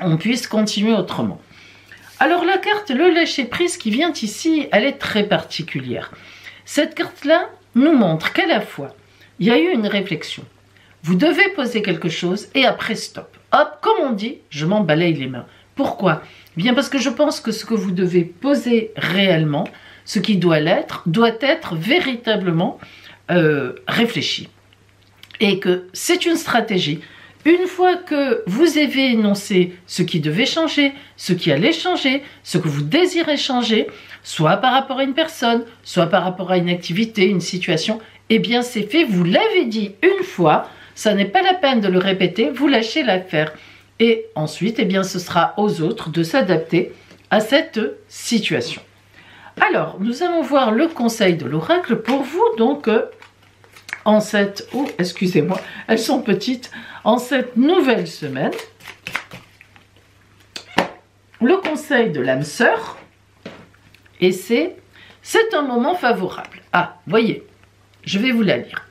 on puisse continuer autrement. Alors la carte, le lâcher-prise qui vient ici, elle est très particulière. Cette carte-là nous montre qu'à la fois, il y a eu une réflexion. Vous devez poser quelque chose et après stop. Hop, comme on dit, je m'en balaye les mains. Pourquoi? Bien parce que je pense que ce que vous devez poser réellement, ce qui doit l'être, doit être véritablement réfléchi. Et que c'est une stratégie. Une fois que vous avez énoncé ce qui devait changer, ce qui allait changer, ce que vous désirez changer, soit par rapport à une personne, soit par rapport à une activité, une situation, eh bien c'est fait, vous l'avez dit une fois, ça n'est pas la peine de le répéter, vous lâchez l'affaire. Et ensuite, eh bien ce sera aux autres de s'adapter à cette situation. Alors, nous allons voir le conseil de l'oracle pour vous, donc, en cette... Oh, excusez-moi, elles sont petites. En cette nouvelle semaine, le conseil de l'âme sœur, et c'est un moment favorable. Ah, voyez, je vais vous la lire.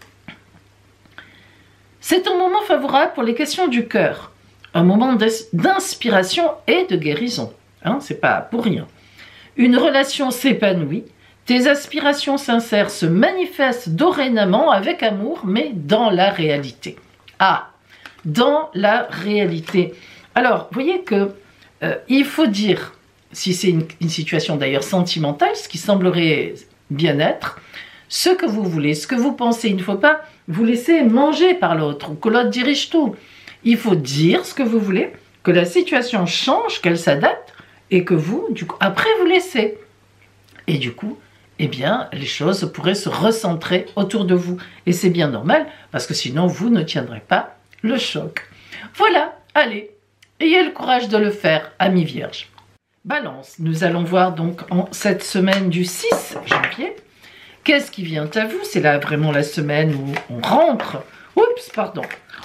C'est un moment favorable pour les questions du cœur, un moment d'inspiration et de guérison. Hein, c'est pas pour rien. Une relation s'épanouit, tes aspirations sincères se manifestent dorénavant avec amour, mais dans la réalité. Ah, dans la réalité. Alors, vous voyez que il faut dire, si c'est une situation d'ailleurs sentimentale, ce qui semblerait bien être, ce que vous voulez, ce que vous pensez. Il ne faut pas vous laisser manger par l'autre ou que l'autre dirige tout. Il faut dire ce que vous voulez, que la situation change, qu'elle s'adapte et que vous, du coup, après vous laissez. Et du coup, eh bien, les choses pourraient se recentrer autour de vous. Et c'est bien normal, parce que sinon, vous ne tiendrez pas le choc. Voilà, allez, ayez le courage de le faire, amis vierges. Balance, nous allons voir donc en cette semaine du 6 janvier, qu'est-ce qui vient à vous? C'est là vraiment la semaine où on rentre,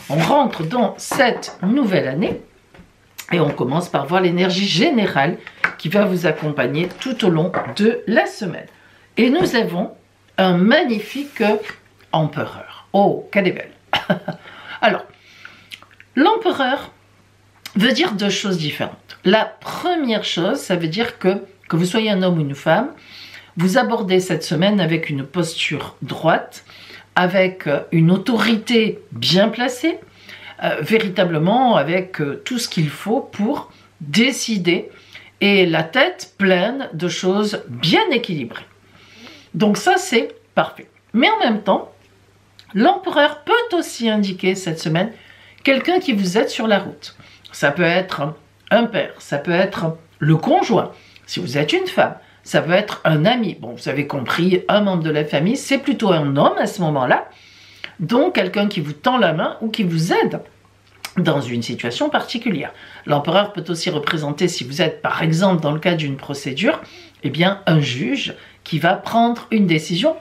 on rentre dans cette nouvelle année et on commence par voir l'énergie générale qui va vous accompagner tout au long de la semaine. Et nous avons un magnifique empereur. Oh, qu'elle est belle. Alors, l'empereur veut dire deux choses différentes. La première chose, ça veut dire que vous soyez un homme ou une femme, vous abordez cette semaine avec une posture droite, avec une autorité bien placée, véritablement avec tout ce qu'il faut pour décider et la tête pleine de choses bien équilibrées. Donc ça, c'est parfait. Mais en même temps, l'empereur peut aussi indiquer cette semaine quelqu'un qui vous aide sur la route. Ça peut être un père, ça peut être le conjoint, si vous êtes une femme, ça peut être un ami. Bon, vous avez compris, un membre de la famille, c'est plutôt un homme à ce moment-là. Donc, quelqu'un qui vous tend la main ou qui vous aide dans une situation particulière. L'empereur peut aussi représenter, si vous êtes par exemple dans le cadre d'une procédure, eh bien un juge qui va prendre une décision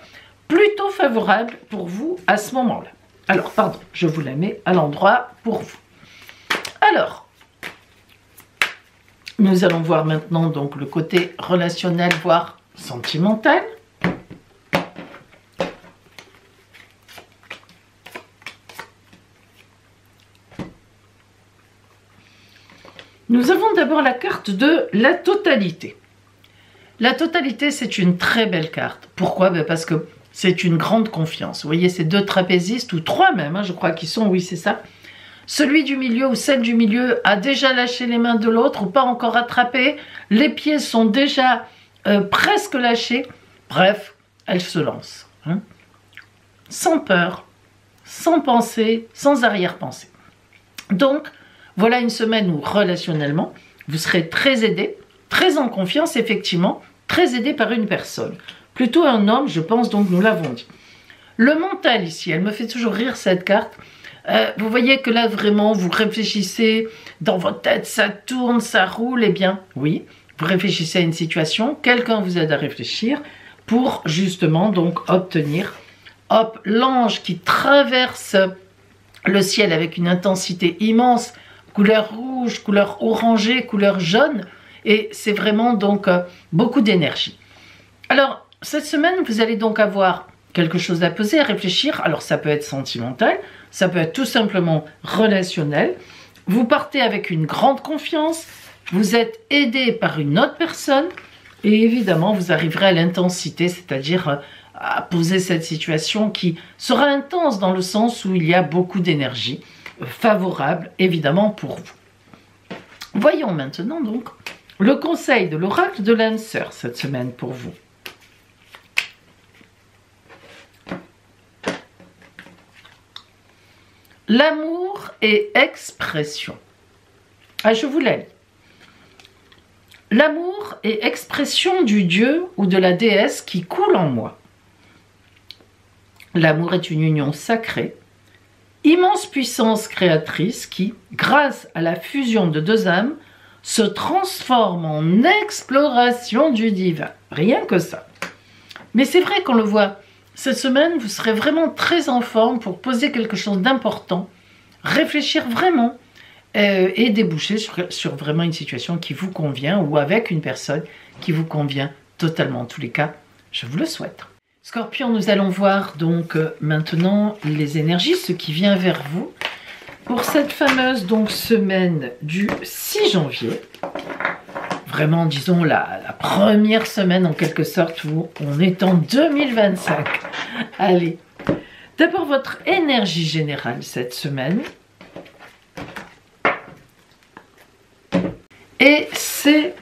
plutôt favorable pour vous à ce moment-là. Alors, pardon, je vous la mets à l'endroit pour vous. Alors, nous allons voir maintenant donc le côté relationnel, voire sentimental. Nous avons d'abord la carte de la totalité. La totalité, c'est une très belle carte. Pourquoi? Parce que c'est une grande confiance. Vous voyez ces deux trapézistes, ou trois même, je crois qu'ils sont, oui c'est ça. Celui du milieu ou celle du milieu a déjà lâché les mains de l'autre ou pas encore attrapé. Les pieds sont déjà presque lâchés. Bref, elle se lance. Sans peur, sans pensée, sans arrière-pensée. Donc, voilà une semaine où relationnellement, vous serez très aidé, très en confiance effectivement, très aidé par une personne. Plutôt un homme, je pense, donc nous l'avons dit. Le mental ici, elle me fait toujours rire cette carte. Vous voyez que là vraiment vous réfléchissez dans votre tête, ça tourne, ça roule, eh bien oui, vous réfléchissez à une situation, quelqu'un vous aide à réfléchir pour justement donc obtenir, hop, l'ange qui traverse le ciel avec une intensité immense, couleur rouge, couleur orangée, couleur jaune, et c'est vraiment donc beaucoup d'énergie. Alors cette semaine vous allez donc avoir quelque chose à poser, à réfléchir. Alors ça peut être sentimental, ça peut être tout simplement relationnel. Vous partez avec une grande confiance, vous êtes aidé par une autre personne et évidemment vous arriverez à l'intensité, c'est-à-dire à poser cette situation qui sera intense dans le sens où il y a beaucoup d'énergie favorable évidemment pour vous. Voyons maintenant donc le conseil de l'oracle de l'âme sœur cette semaine pour vous. L'amour et expression. Je vous la lis. L'amour est expression du dieu ou de la déesse qui coule en moi. L'amour est une union sacrée, immense puissance créatrice qui, grâce à la fusion de deux âmes, se transforme en exploration du divin. Rien que ça. Mais c'est vrai qu'on le voit. Cette semaine, vous serez vraiment très en forme pour poser quelque chose d'important, réfléchir vraiment et déboucher sur vraiment une situation qui vous convient ou avec une personne qui vous convient totalement. En tous les cas, je vous le souhaite. Scorpion, nous allons voir donc maintenant les énergies, ce qui vient vers vous pour cette fameuse donc semaine du 6 janvier. Vraiment, disons, la première semaine en quelque sorte où on est en 2025. Allez, d'abord votre énergie générale cette semaine. Et c'est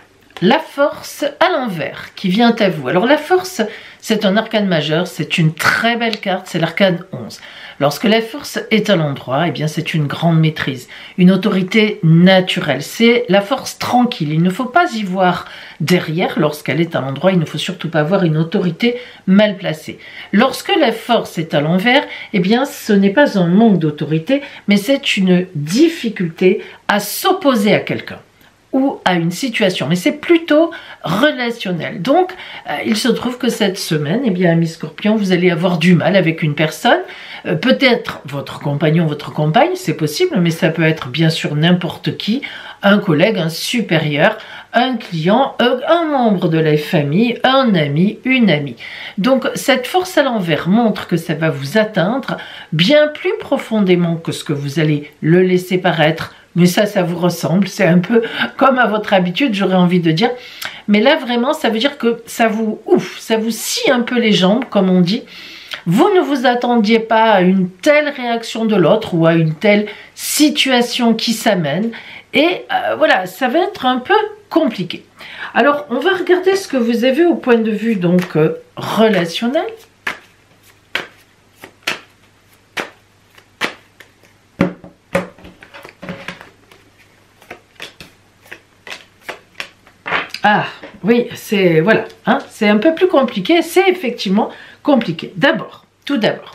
la force à l'envers qui vient à vous. Alors la force, c'est un arcane majeur, c'est une très belle carte, c'est l'arcane 11. Lorsque la force est à l'endroit, eh bien c'est une grande maîtrise, une autorité naturelle. C'est la force tranquille. Il ne faut pas y voir derrière lorsqu'elle est à l'endroit. Il ne faut surtout pas voir une autorité mal placée. Lorsque la force est à l'envers, eh bien ce n'est pas un manque d'autorité, mais c'est une difficulté à s'opposer à quelqu'un ou à une situation, mais c'est plutôt relationnel. Donc, il se trouve que cette semaine, eh bien, amis Scorpion, vous allez avoir du mal avec une personne, peut-être votre compagnon, votre compagne, c'est possible, mais ça peut être bien sûr n'importe qui, un collègue, un supérieur, un client, un membre de la famille, un ami, une amie. Donc, cette force à l'envers montre que ça va vous atteindre bien plus profondément que ce que vous allez le laisser paraître. Mais ça vous ressemble, c'est un peu comme à votre habitude, j'aurais envie de dire. Mais là, vraiment, ça veut dire que ça vous scie un peu les jambes, comme on dit. Vous ne vous attendiez pas à une telle réaction de l'autre ou à une telle situation qui s'amène. Et voilà, ça va être un peu compliqué. Alors, on va regarder ce que vous avez au point de vue donc relationnel. Ah, oui, c'est voilà, hein, c'est un peu plus compliqué, c'est effectivement compliqué. Tout d'abord,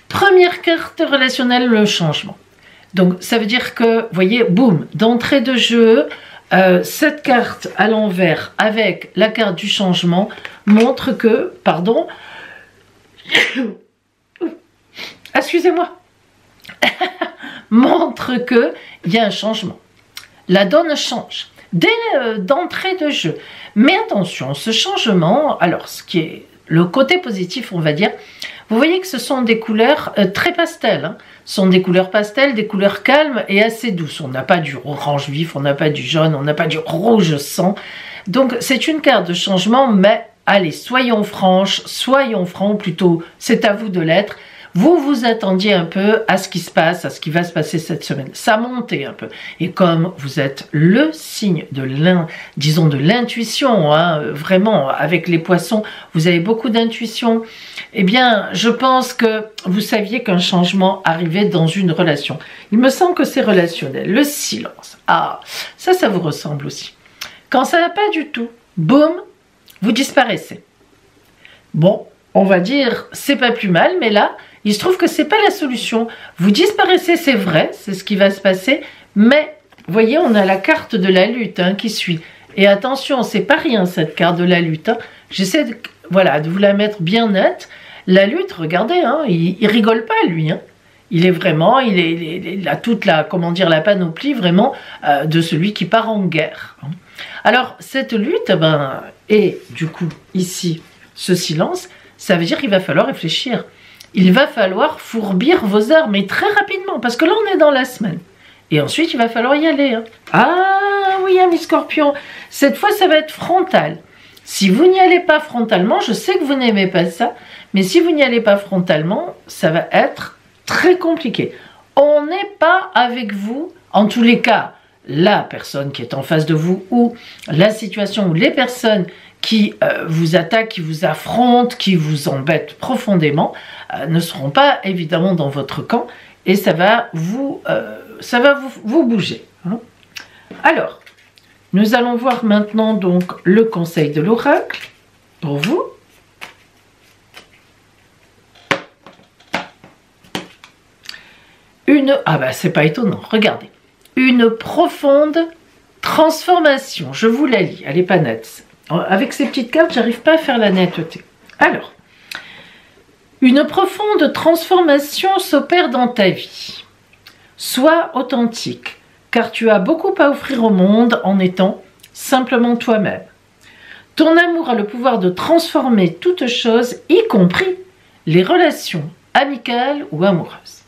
première carte relationnelle, le changement. Donc, ça veut dire que, vous voyez, boum, d'entrée de jeu, cette carte à l'envers avec la carte du changement montre que, pardon, excusez-moi, montre que il y a un changement. La donne change. Dès d'entrée de jeu. Mais attention, ce changement, alors ce qui est le côté positif, on va dire, vous voyez que ce sont des couleurs très pastel. Hein. Ce sont des couleurs pastel, des couleurs calmes et assez douces. On n'a pas du orange vif, on n'a pas du jaune, on n'a pas du rouge sang. Donc c'est une carte de changement, mais allez, soyons franches, soyons francs, plutôt c'est à vous de l'être. Vous vous attendiez un peu à ce qui se passe, à ce qui va se passer cette semaine. Ça montait un peu. Et comme vous êtes le signe de l'intuition, hein, vraiment, avec les poissons, vous avez beaucoup d'intuition, eh bien, je pense que vous saviez qu'un changement arrivait dans une relation. Il me semble que c'est relationnel. Le silence. Ah, ça vous ressemble aussi. Quand ça va pas du tout, boum, vous disparaissez. Bon, on va dire, c'est pas plus mal, mais là, il se trouve que c'est pas la solution. Vous disparaissez, c'est vrai, c'est ce qui va se passer, mais voyez, on a la carte de la lutte hein, qui suit. Et attention, c'est pas rien cette carte de la lutte. Hein. J'essaie de, voilà, de vous la mettre bien nette. La lutte, regardez, hein, il rigole pas lui. Hein. Il est vraiment, il a toute la, comment dire, la panoplie vraiment de celui qui part en guerre. Hein. Alors cette lutte, ben, et du coup ici, ce silence, ça veut dire qu'il va falloir réfléchir. Il va falloir fourbir vos armes, et très rapidement, parce que là, on est dans la semaine. Et ensuite, il va falloir y aller. Hein. Ah oui, amis Scorpion, cette fois, ça va être frontal. Si vous n'y allez pas frontalement, je sais que vous n'aimez pas ça, mais si vous n'y allez pas frontalement, ça va être très compliqué. On n'est pas avec vous, en tous les cas, la personne qui est en face de vous, ou la situation où les personnes qui vous attaquent, qui vous affrontent, qui vous embêtent profondément, ne seront pas évidemment dans votre camp et ça va vous bouger. Hein. Alors, nous allons voir maintenant donc le conseil de l'oracle pour vous. C'est pas étonnant, regardez. Une profonde transformation, je vous la lis, elle n'est pas nette. Avec ces petites cartes, j'arrive pas à faire la netteté. Alors, une profonde transformation s'opère dans ta vie. Sois authentique, car tu as beaucoup à offrir au monde en étant simplement toi-même. Ton amour a le pouvoir de transformer toute chose, y compris les relations amicales ou amoureuses.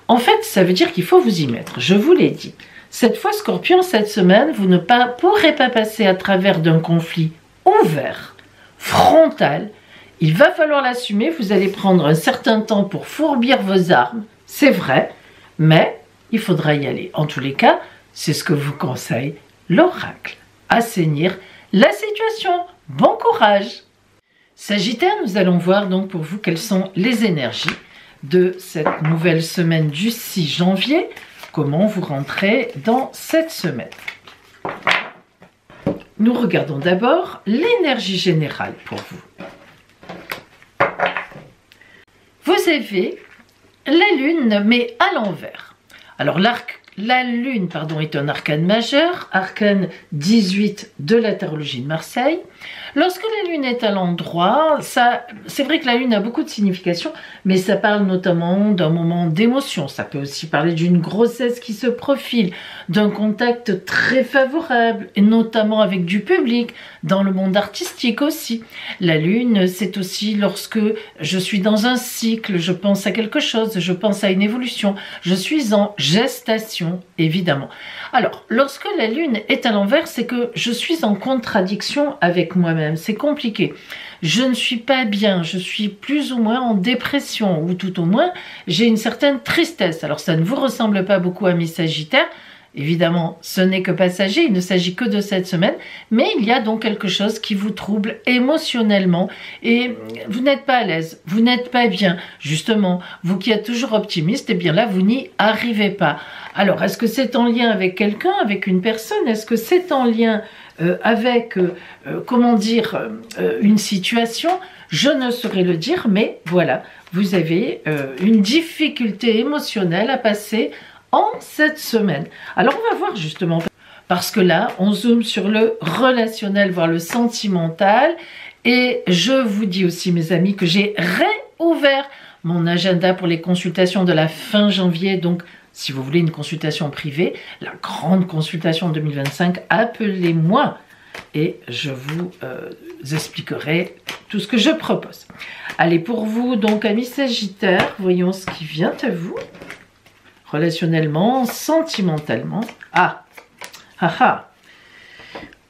En fait, ça veut dire qu'il faut vous y mettre, je vous l'ai dit. Cette fois, Scorpion, cette semaine, vous ne pourrez pas passer à travers d'un conflit ouvert, frontal. Il va falloir l'assumer, vous allez prendre un certain temps pour fourbir vos armes, c'est vrai, mais il faudra y aller. En tous les cas, c'est ce que vous conseille l'oracle. Assainir la situation. Bon courage! Sagittaire, nous allons voir donc pour vous quelles sont les énergies de cette nouvelle semaine du 6 janvier. Comment vous rentrez dans cette semaine. Nous regardons d'abord l'énergie générale pour vous. Vous avez la lune, mais à l'envers. Alors la lune est un arcane majeur, arcane 18 de la tarologie de Marseille. Lorsque la lune est à l'endroit, c'est vrai que la lune a beaucoup de signification, mais ça parle notamment d'un moment d'émotion. Ça peut aussi parler d'une grossesse qui se profile, d'un contact très favorable, et notamment avec du public, dans le monde artistique aussi. La lune, c'est aussi lorsque je suis dans un cycle, je pense à quelque chose, je pense à une évolution, je suis en gestation, évidemment. Alors, lorsque la lune est à l'envers, c'est que je suis en contradiction avec moi-même. C'est compliqué. Je ne suis pas bien, je suis plus ou moins en dépression, ou tout au moins, j'ai une certaine tristesse. Alors, ça ne vous ressemble pas beaucoup à mes Sagittaires. Évidemment, ce n'est que passager, il ne s'agit que de cette semaine, mais il y a donc quelque chose qui vous trouble émotionnellement et vous n'êtes pas à l'aise, vous n'êtes pas bien. Justement, vous qui êtes toujours optimiste, eh bien là, vous n'y arrivez pas. Alors, est-ce que c'est en lien avec quelqu'un, avec une personne? Est-ce que c'est en lien avec, une situation? Je ne saurais le dire, mais voilà, vous avez une difficulté émotionnelle à passer en cette semaine. Alors on va voir justement, parce que là on zoome sur le relationnel, voire le sentimental, et je vous dis aussi mes amis que j'ai réouvert mon agenda pour les consultations de la fin janvier, donc si vous voulez une consultation privée, la grande consultation 2025, appelez-moi et je vous expliquerai tout ce que je propose. Allez, pour vous donc amis Sagittaires, voyons ce qui vient à vous. Relationnellement, sentimentalement.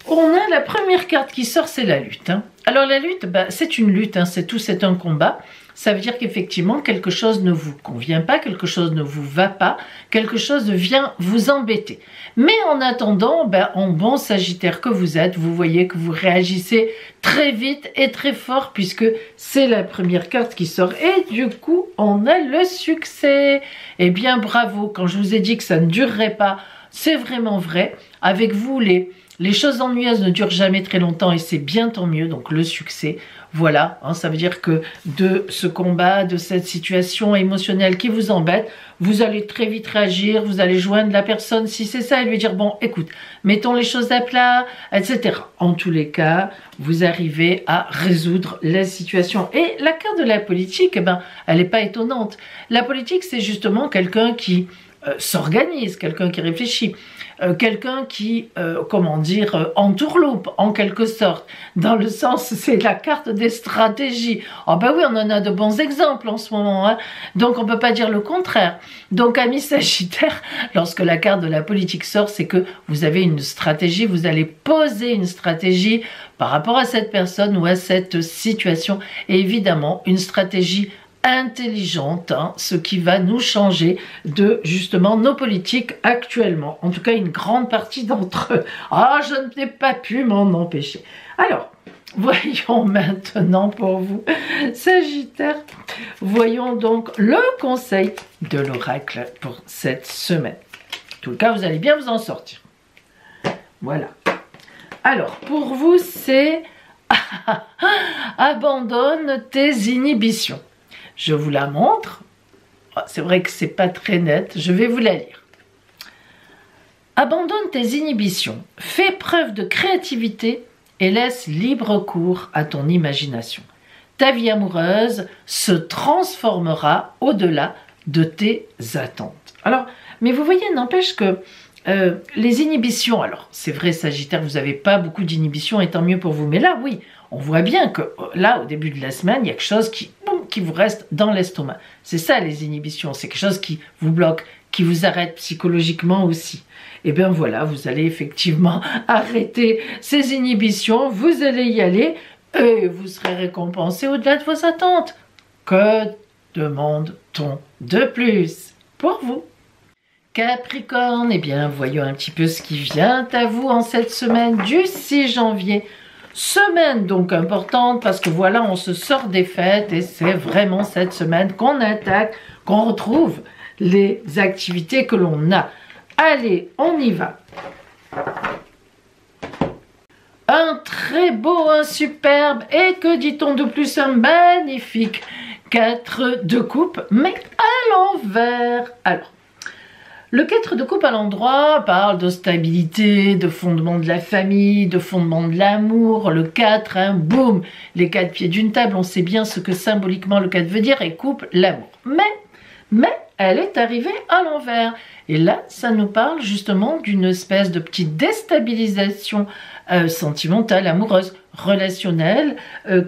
On a la première carte qui sort, c'est la lutte. Alors la lutte, c'est une lutte, c'est un combat. Ça veut dire qu'effectivement, quelque chose ne vous convient pas, quelque chose ne vous va pas, quelque chose vient vous embêter. Mais en attendant, en bon Sagittaire que vous êtes, vous voyez que vous réagissez très vite et très fort puisque c'est la première carte qui sort. Et du coup, on a le succès. Eh bien, bravo. Quand je vous ai dit que ça ne durerait pas, c'est vraiment vrai. Avec vous, les choses ennuyeuses ne durent jamais très longtemps et c'est bien tant mieux, donc le succès, voilà, ça veut dire que de ce combat, de cette situation émotionnelle qui vous embête, vous allez très vite réagir, vous allez joindre la personne si c'est ça et lui dire bon écoute, mettons les choses à plat, etc. En tous les cas, vous arrivez à résoudre la situation. Et la carte de la politique, elle n'est pas étonnante. La politique, c'est justement quelqu'un qui s'organise, quelqu'un qui réfléchit. Quelqu'un qui, entourloupe en quelque sorte, dans le sens, c'est la carte des stratégies. Ah oui, on en a de bons exemples en ce moment, donc on peut pas dire le contraire. Donc amis Sagittaire, lorsque la carte de la politique sort, c'est que vous avez une stratégie, vous allez poser une stratégie par rapport à cette personne ou à cette situation, et évidemment une stratégie intelligente, ce qui va nous changer de justement nos politiques actuellement. En tout cas, une grande partie d'entre eux. Je n'ai pas pu m'en empêcher. Alors, voyons maintenant pour vous, Sagittaire. Voyons donc le conseil de l'oracle pour cette semaine. En tout cas, vous allez bien vous en sortir. Voilà. Alors, pour vous, c'est abandonne tes inhibitions. Je vous la montre. C'est vrai que c'est pas très net. Je vais vous la lire. Abandonne tes inhibitions. Fais preuve de créativité et laisse libre cours à ton imagination. Ta vie amoureuse se transformera au-delà de tes attentes. Alors, mais vous voyez, n'empêche que les inhibitions, alors c'est vrai Sagittaire, vous n'avez pas beaucoup d'inhibitions et tant mieux pour vous, mais là oui, on voit bien que là au début de la semaine, il y a quelque chose qui vous reste dans l'estomac. C'est ça les inhibitions, c'est quelque chose qui vous bloque, qui vous arrête psychologiquement aussi. Et bien voilà, vous allez effectivement arrêter ces inhibitions, vous allez y aller et vous serez récompensé au-delà de vos attentes. Que demande-t-on de plus pour vous? Capricorne, eh bien, voyons un petit peu ce qui vient à vous en cette semaine du 6 janvier. Semaine donc importante parce que voilà, on se sort des fêtes et c'est vraiment cette semaine qu'on attaque, qu'on retrouve les activités que l'on a. Allez, on y va. Un très beau, un superbe et que dit-on de plus, un magnifique 4 de coupe, mais à l'envers. Alors, le 4 de coupe à l'endroit parle de stabilité, de fondement de la famille, de fondement de l'amour. Le 4, hein, boum, les 4 pieds d'une table, on sait bien ce que symboliquement le 4 veut dire et coupe l'amour. Mais elle est arrivée à l'envers. Et là, ça nous parle justement d'une espèce de petite déstabilisation sentimentale, amoureuse, relationnelle,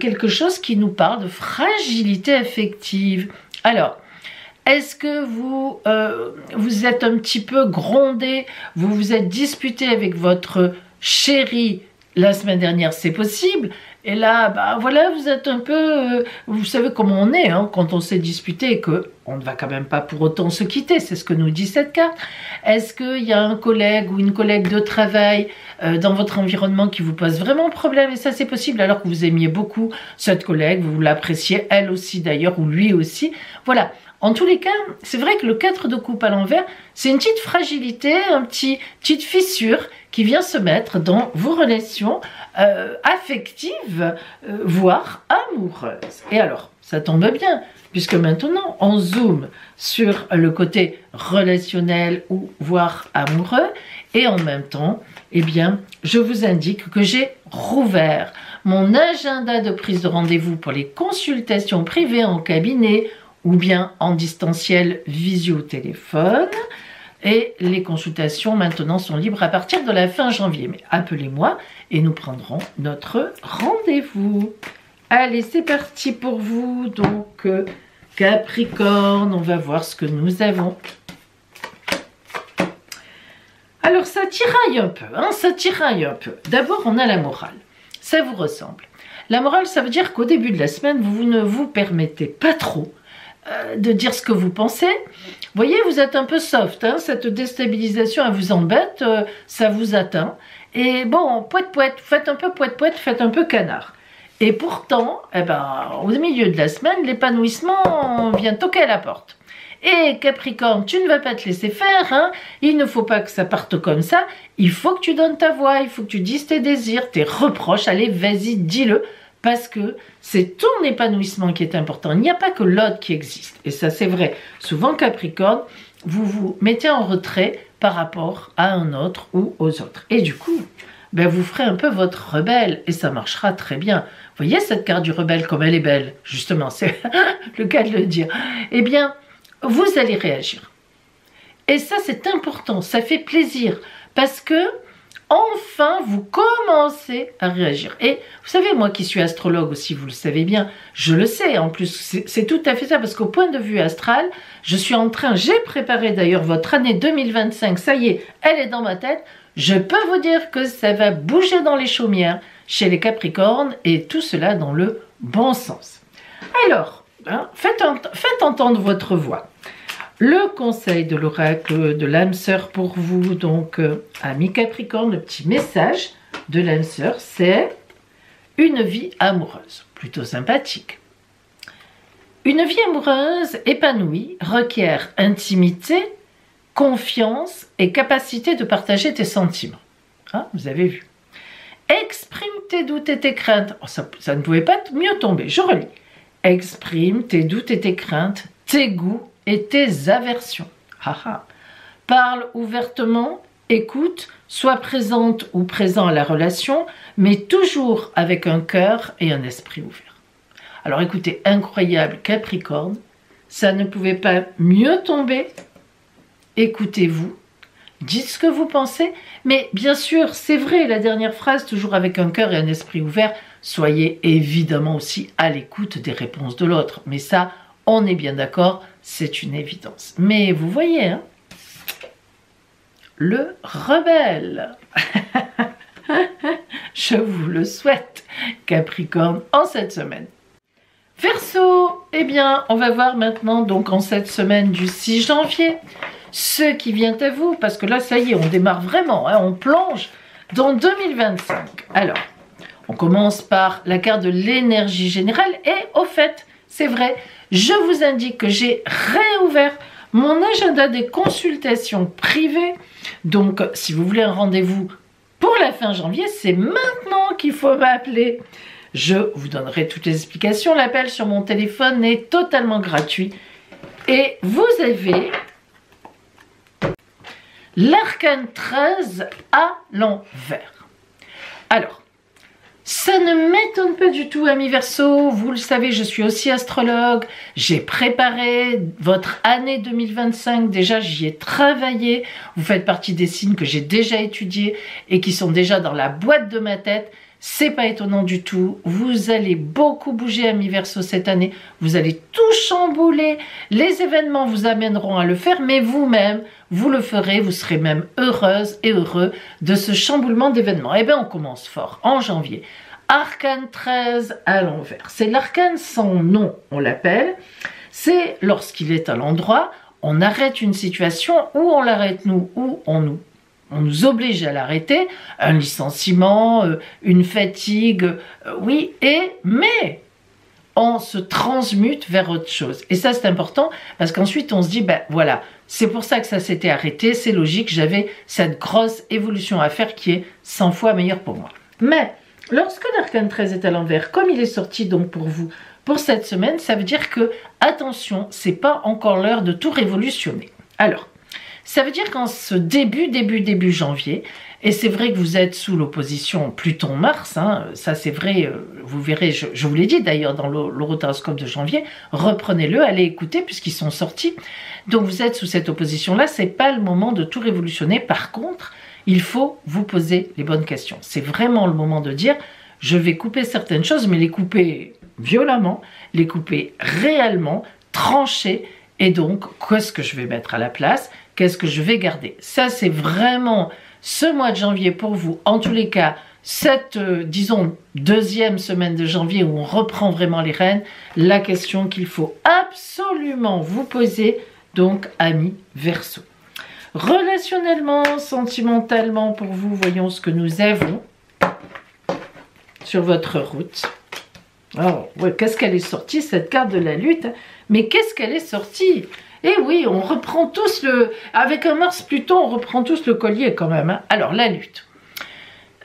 quelque chose qui nous parle de fragilité affective. Alors, est-ce que vous, vous êtes un petit peu grondé, vous vous êtes disputé avec votre chéri la semaine dernière, c'est possible. Et là, bah voilà, vous êtes un peu, vous savez comment on est, hein, quand on s'est disputé et qu'on ne va quand même pas pour autant se quitter, c'est ce que nous dit cette carte. Est-ce qu'il y a un collègue ou une collègue de travail dans votre environnement qui vous pose vraiment problème? Et ça, c'est possible alors que vous aimiez beaucoup cette collègue, vous l'appréciez, elle aussi d'ailleurs, ou lui aussi. Voilà. En tous les cas, c'est vrai que le 4 de coupe à l'envers, c'est une petite fragilité, petite fissure qui vient se mettre dans vos relations affectives, voire amoureuses. Et alors, ça tombe bien, puisque maintenant, on zoome sur le côté relationnel ou voire amoureux, et en même temps, eh bien, je vous indique que j'ai rouvert mon agenda de prise de rendez-vous pour les consultations privées en cabinet, ou bien en distanciel visio-téléphone. Et les consultations maintenant sont libres à partir de la fin janvier. Mais appelez-moi et nous prendrons notre rendez-vous. Allez, c'est parti pour vous. Donc, Capricorne, on va voir ce que nous avons. Alors, ça tiraille un peu, hein, ça tiraille un peu. D'abord, on a la morale. Ça vous ressemble. La morale, ça veut dire qu'au début de la semaine, vous ne vous permettez pas trop de dire ce que vous pensez. Vous voyez, vous êtes un peu soft, hein, cette déstabilisation, elle vous embête, ça vous atteint. Et bon, poète-poète, faites un peu poète-poète, faites un peu canard. Et pourtant, eh ben, au milieu de la semaine, l'épanouissement vient toquer à la porte. Et Capricorne, tu ne vas pas te laisser faire, hein, il ne faut pas que ça parte comme ça, il faut que tu donnes ta voix, il faut que tu dises tes désirs, tes reproches, allez, vas-y, dis-le. Parce que c'est ton épanouissement qui est important. Il n'y a pas que l'autre qui existe. Et ça, c'est vrai. Souvent, Capricorne, vous vous mettez en retrait par rapport à un autre ou aux autres. Et du coup, ben, vous ferez un peu votre rebelle. Et ça marchera très bien. Vous voyez cette carte du rebelle comme elle est belle? Justement, c'est le cas de le dire. Eh bien, vous allez réagir. Et ça, c'est important. Ça fait plaisir. Parce que enfin, vous commencez à réagir. Et vous savez, moi qui suis astrologue aussi, vous le savez bien, je le sais, en plus, c'est tout à fait ça, parce qu'au point de vue astral, je suis en train, j'ai préparé d'ailleurs votre année 2025, ça y est, elle est dans ma tête, je peux vous dire que ça va bouger dans les chaumières chez les Capricornes, et tout cela dans le bon sens. Alors, hein, faites entendre votre voix. Le conseil de l'oracle de l'âme sœur pour vous, donc, amis Capricorne, le petit message de l'âme sœur, c'est une vie amoureuse, plutôt sympathique. Une vie amoureuse épanouie requiert intimité, confiance et capacité de partager tes sentiments. Ah, vous avez vu. Exprime tes doutes et tes craintes. Oh, ça ne pouvait pas mieux tomber, je relis. Exprime tes doutes et tes craintes, tes goûts et tes aversions. Parle ouvertement, écoute, sois présente ou présent à la relation, mais toujours avec un cœur et un esprit ouvert. Alors écoutez, incroyable Capricorne, ça ne pouvait pas mieux tomber. Écoutez-vous, dites ce que vous pensez, mais bien sûr, c'est vrai, la dernière phrase, toujours avec un cœur et un esprit ouvert, soyez évidemment aussi à l'écoute des réponses de l'autre. Mais ça, on est bien d'accord, c'est une évidence. Mais vous voyez, hein, le rebelle. Je vous le souhaite, Capricorne, en cette semaine. Verseau, eh bien, on va voir maintenant, donc en cette semaine du 6 janvier, ce qui vient à vous, parce que là, ça y est, on démarre vraiment, hein, on plonge dans 2025. Alors, on commence par la carte de l'énergie générale et au fait, c'est vrai, je vous indique que j'ai réouvert mon agenda des consultations privées. Donc, si vous voulez un rendez-vous pour la fin janvier, c'est maintenant qu'il faut m'appeler. Je vous donnerai toutes les explications. L'appel sur mon téléphone est totalement gratuit. Et vous avez l'arcane 13 à l'envers. Alors, ça ne m'étonne pas du tout, amis Verseau. Vous le savez, je suis aussi astrologue. J'ai préparé votre année 2025. Déjà, j'y ai travaillé. Vous faites partie des signes que j'ai déjà étudiés et qui sont déjà dans la boîte de ma tête. C'est pas étonnant du tout. Vous allez beaucoup bouger, amis Verseau, cette année. Vous allez tout chambouler. Les événements vous amèneront à le faire, mais vous-même, vous le ferez. Vous serez même heureuse et heureux de ce chamboulement d'événements. Eh bien, on commence fort en janvier. Arcane 13 à l'envers. C'est l'arcane sans nom, on l'appelle. C'est lorsqu'il est à l'endroit, on arrête une situation, ou on l'arrête nous, ou on nous oblige à l'arrêter, un licenciement, une fatigue, oui, mais on se transmute vers autre chose. Et ça, c'est important, parce qu'ensuite, on se dit, ben voilà, c'est pour ça que ça s'était arrêté, c'est logique, j'avais cette grosse évolution à faire qui est 100 fois meilleure pour moi. Mais, lorsque l'arcane 13 est à l'envers, comme il est sorti donc pour vous, pour cette semaine, ça veut dire que, attention, c'est pas encore l'heure de tout révolutionner. Alors, ça veut dire qu'en ce début janvier, et c'est vrai que vous êtes sous l'opposition Pluton-Mars, hein, ça c'est vrai, vous verrez, je vous l'ai dit d'ailleurs dans l'horoscope de janvier, reprenez-le, allez écouter puisqu'ils sont sortis. Donc vous êtes sous cette opposition-là, c'est pas le moment de tout révolutionner. Par contre, il faut vous poser les bonnes questions. C'est vraiment le moment de dire, je vais couper certaines choses, mais les couper violemment, les couper réellement, trancher, et donc, qu'est-ce que je vais mettre à la place? Qu'est-ce que je vais garder? Ça, c'est vraiment ce mois de janvier pour vous. En tous les cas, cette, disons, deuxième semaine de janvier où on reprend vraiment les rênes, la question qu'il faut absolument vous poser, donc, amis Verseau. Relationnellement, sentimentalement, pour vous, voyons ce que nous avons sur votre route. Alors, ouais, qu'est-ce qu'elle est sortie, cette carte de la lutte? Mais qu'est-ce qu'elle est sortie? Eh oui, on reprend tous le... Avec un Mars Pluton, on reprend tous le collier quand même. Hein. Alors, la lutte.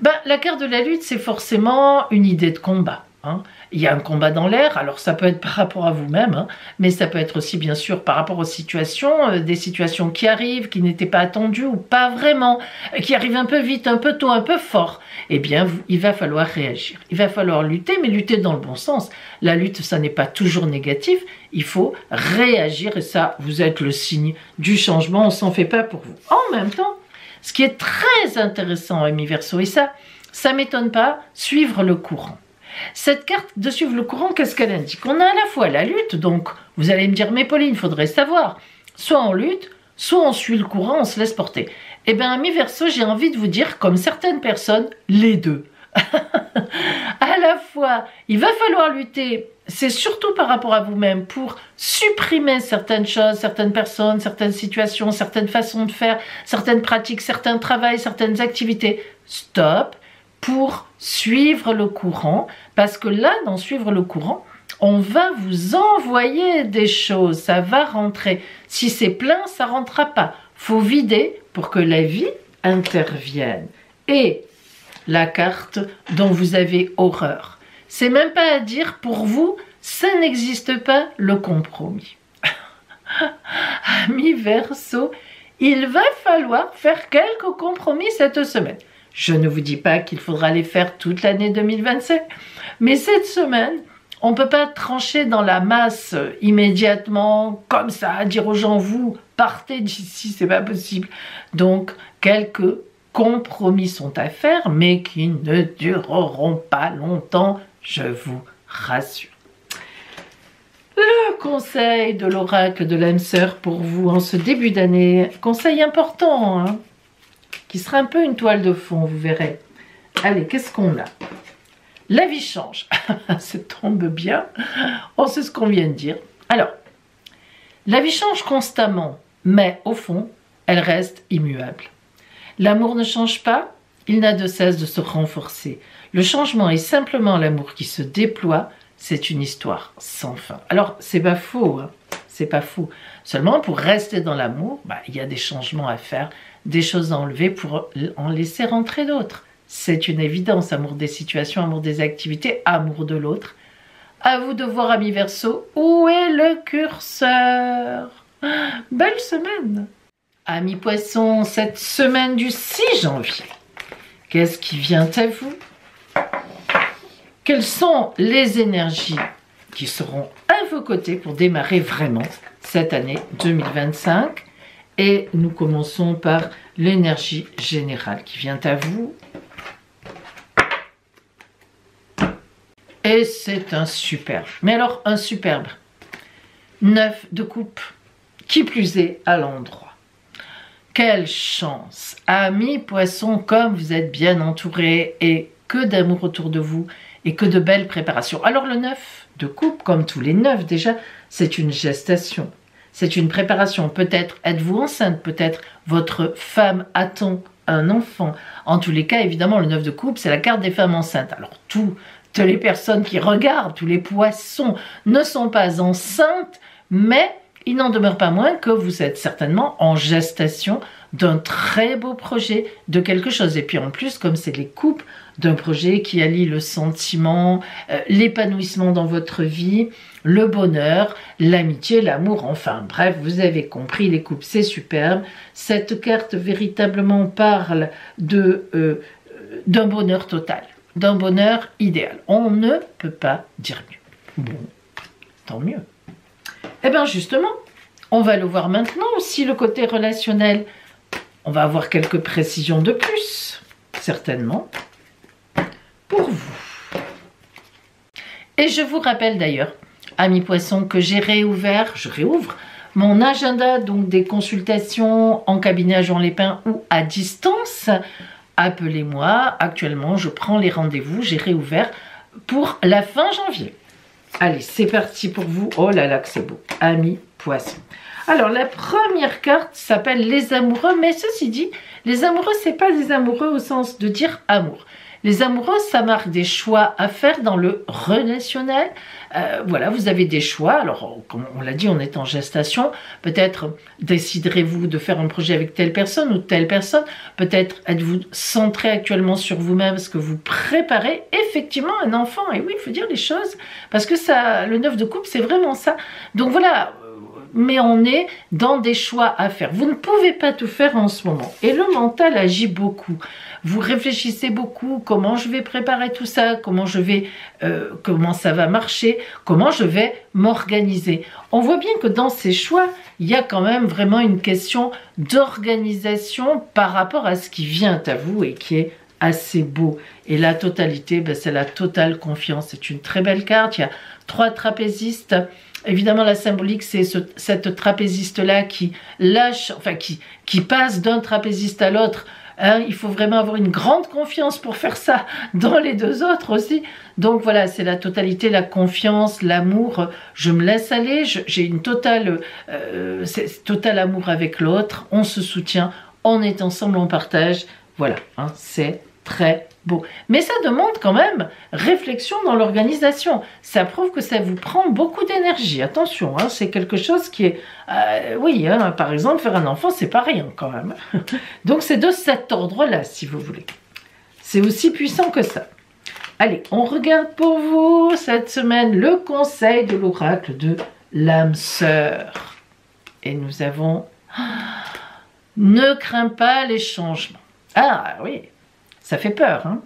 Ben, la carte de la lutte, c'est forcément une idée de combat. Hein. Il y a un combat dans l'air, alors ça peut être par rapport à vous-même, hein, mais ça peut être aussi bien sûr par rapport aux situations, des situations qui arrivent, qui n'étaient pas attendues ou pas vraiment, qui arrivent un peu vite, un peu tôt, un peu fort. Eh bien, il va falloir réagir. Il va falloir lutter, mais lutter dans le bon sens. La lutte, ça n'est pas toujours négatif, il faut réagir et ça, vous êtes le signe du changement, on ne s'en fait pas pour vous. En même temps, ce qui est très intéressant, amis Verseau, et ça ne m'étonne pas, suivre le courant. Cette carte de suivre le courant, qu'est-ce qu'elle indique? On a à la fois la lutte, donc vous allez me dire, mais Pauline, il faudrait savoir, soit on lutte, soit on suit le courant, on se laisse porter. Eh bien, amis Verseau, j'ai envie de vous dire, comme certaines personnes, les deux. À la fois, il va falloir lutter, c'est surtout par rapport à vous-même, pour supprimer certaines choses, certaines personnes, certaines situations, certaines façons de faire, certaines pratiques, certains travails, certaines activités. Stop! Pour suivre le courant, parce que là, dans suivre le courant, on va vous envoyer des choses, ça va rentrer. Si c'est plein, ça ne rentrera pas. Faut vider pour que la vie intervienne. Et la carte dont vous avez horreur, c'est même pas à dire pour vous, ça n'existe pas le compromis. Amis Verseau, il va falloir faire quelques compromis cette semaine. Je ne vous dis pas qu'il faudra les faire toute l'année 2027, mais cette semaine, on ne peut pas trancher dans la masse immédiatement, comme ça, dire aux gens, vous, partez d'ici, c'est pas possible. Donc, quelques compromis sont à faire, mais qui ne dureront pas longtemps, je vous rassure. Le conseil de l'oracle de l'âme sœur pour vous en ce début d'année, conseil important, hein, qui sera un peu une toile de fond, vous verrez. Allez, qu'est-ce qu'on a? La vie change. Ça tombe bien. On sait ce qu'on vient de dire. Alors, la vie change constamment. mais au fond, elle reste immuable. L'amour ne change pas, il n'a de cesse de se renforcer. Le changement est simplement l'amour qui se déploie, c'est une histoire sans fin. Alors, c'est pas faux, hein, c'est pas faux. Seulement, pour rester dans l'amour, il y a des changements à faire, des choses à enlever pour en laisser rentrer d'autres. C'est une évidence, amour des situations, amour des activités, amour de l'autre. À vous de voir, amis Verseau, où est le curseur? Belle semaine! Amis Poissons, cette semaine du 6 janvier, qu'est-ce qui vient à vous? Quelles sont les énergies qui seront à vos côtés pour démarrer vraiment cette année 2025? Et nous commençons par l'énergie générale qui vient à vous. Et c'est un superbe. Mais alors, un superbe. 9 de coupe. Qui plus est, à l'endroit. Quelle chance. Amis Poissons, comme vous êtes bien entourés et que d'amour autour de vous et que de belles préparations. Alors le 9 de coupe, comme tous les 9 déjà, c'est une gestation. C'est une préparation. Peut-être êtes-vous enceinte, peut-être votre femme attend un enfant. En tous les cas, évidemment, le 9 de coupe, c'est la carte des femmes enceintes. Alors toutes les personnes qui regardent, tous les poissons ne sont pas enceintes, mais il n'en demeure pas moins que vous êtes certainement en gestation d'un très beau projet, de quelque chose. Et puis en plus, comme c'est les coupes, d'un projet qui allie le sentiment, l'épanouissement dans votre vie, le bonheur, l'amitié, l'amour, enfin bref, vous avez compris, les coupes, c'est superbe. Cette carte véritablement parle d'un bonheur total, d'un bonheur idéal. On ne peut pas dire mieux. Bon, tant mieux. Eh bien justement, on va le voir maintenant aussi, le côté relationnel. On va avoir quelques précisions de plus, certainement, pour vous. Et je vous rappelle d'ailleurs, amis Poissons, que je réouvre mon agenda, donc des consultations en cabinet à Juan-les-Pins ou à distance. Appelez-moi, actuellement je prends les rendez-vous, j'ai réouvert pour la fin janvier. Allez, c'est parti pour vous. Oh là là que c'est beau, amis Poissons. Alors, la première carte s'appelle les amoureux, mais ceci dit, les amoureux, c'est pas des amoureux au sens de dire amour. Les amoureux, ça marque des choix à faire dans le relationnel. Voilà, vous avez des choix. Alors, comme on l'a dit, on est en gestation. Peut-être déciderez-vous de faire un projet avec telle personne ou telle personne. Peut-être êtes-vous centré actuellement sur vous-même parce que vous préparez effectivement un enfant. Et oui, il faut dire les choses parce que ça, le 9 de coupe, c'est vraiment ça. Donc voilà. Mais on est dans des choix à faire. Vous ne pouvez pas tout faire en ce moment. Et le mental agit beaucoup. Vous réfléchissez beaucoup, comment je vais préparer tout ça, comment ça va marcher, comment je vais m'organiser. On voit bien que dans ces choix, il y a quand même vraiment une question d'organisation par rapport à ce qui vient à vous et qui est assez beau. Et la totalité, c'est la totale confiance. C'est une très belle carte. Il y a 3 trapézistes. Évidemment, la symbolique, c'est cette trapéziste-là qui lâche, enfin qui passe d'un trapéziste à l'autre. Hein, il faut vraiment avoir une grande confiance pour faire ça dans les 2 autres aussi. Donc voilà, c'est la totalité, la confiance, l'amour. Je me laisse aller, j'ai une total amour avec l'autre. On se soutient, on est ensemble, on partage. Voilà, hein, c'est très beau. Mais ça demande quand même réflexion dans l'organisation. Ça prouve que ça vous prend beaucoup d'énergie. Attention, hein, c'est quelque chose qui est... oui, hein, par exemple, faire un enfant, c'est pas rien quand même. Donc c'est de cet ordre-là, si vous voulez. C'est aussi puissant que ça. Allez, on regarde pour vous cette semaine le conseil de l'oracle de l'âme sœur. Et nous avons... Ne crains pas les changements. Ah oui, ça fait peur, hein?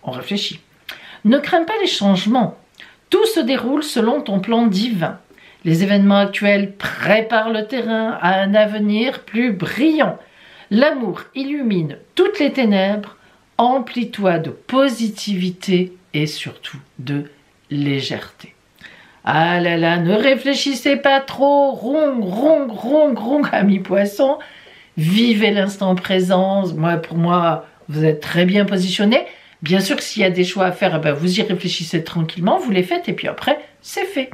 On réfléchit. Ne crains pas les changements. Tout se déroule selon ton plan divin. Les événements actuels préparent le terrain à un avenir plus brillant. L'amour illumine toutes les ténèbres. Emplis-toi de positivité et surtout de légèreté. Ah là là, ne réfléchissez pas trop. Rong, amis Poissons. Vivez l'instant présent. Pour moi, vous êtes très bien positionné. Bien sûr que s'il y a des choix à faire, vous y réfléchissez tranquillement, vous les faites et puis après, c'est fait.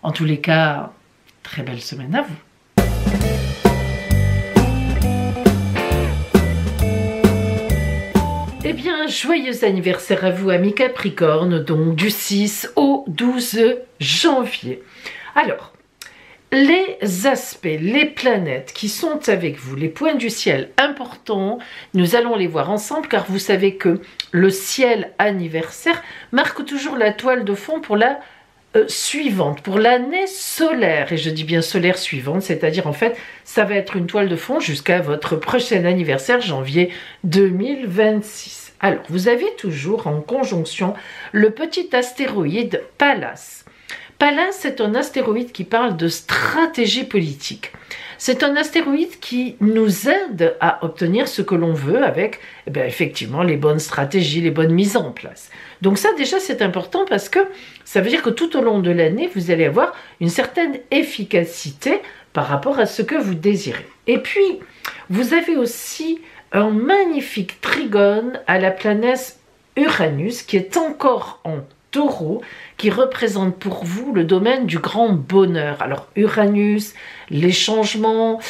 En tous les cas, très belle semaine à vous. bien, joyeux anniversaire à vous, amis Capricorne, donc du 6 au 12 janvier. Alors, les aspects, les planètes qui sont avec vous, les points du ciel importants, nous allons les voir ensemble car vous savez que le ciel anniversaire marque toujours la toile de fond pour la suivante, pour l'année solaire, et je dis bien solaire suivante, c'est-à-dire en fait ça va être une toile de fond jusqu'à votre prochain anniversaire, janvier 2026. Alors vous avez toujours en conjonction le petit astéroïde Pallas. Pallas est un astéroïde qui parle de stratégie politique. C'est un astéroïde qui nous aide à obtenir ce que l'on veut avec effectivement les bonnes stratégies, les bonnes mises en place. Donc ça déjà c'est important parce que ça veut dire que tout au long de l'année vous allez avoir une certaine efficacité par rapport à ce que vous désirez. Et puis vous avez aussi un magnifique trigone à la planète Uranus qui est encore en Taureau, qui représente pour vous le domaine du grand bonheur. Alors Uranus, les changements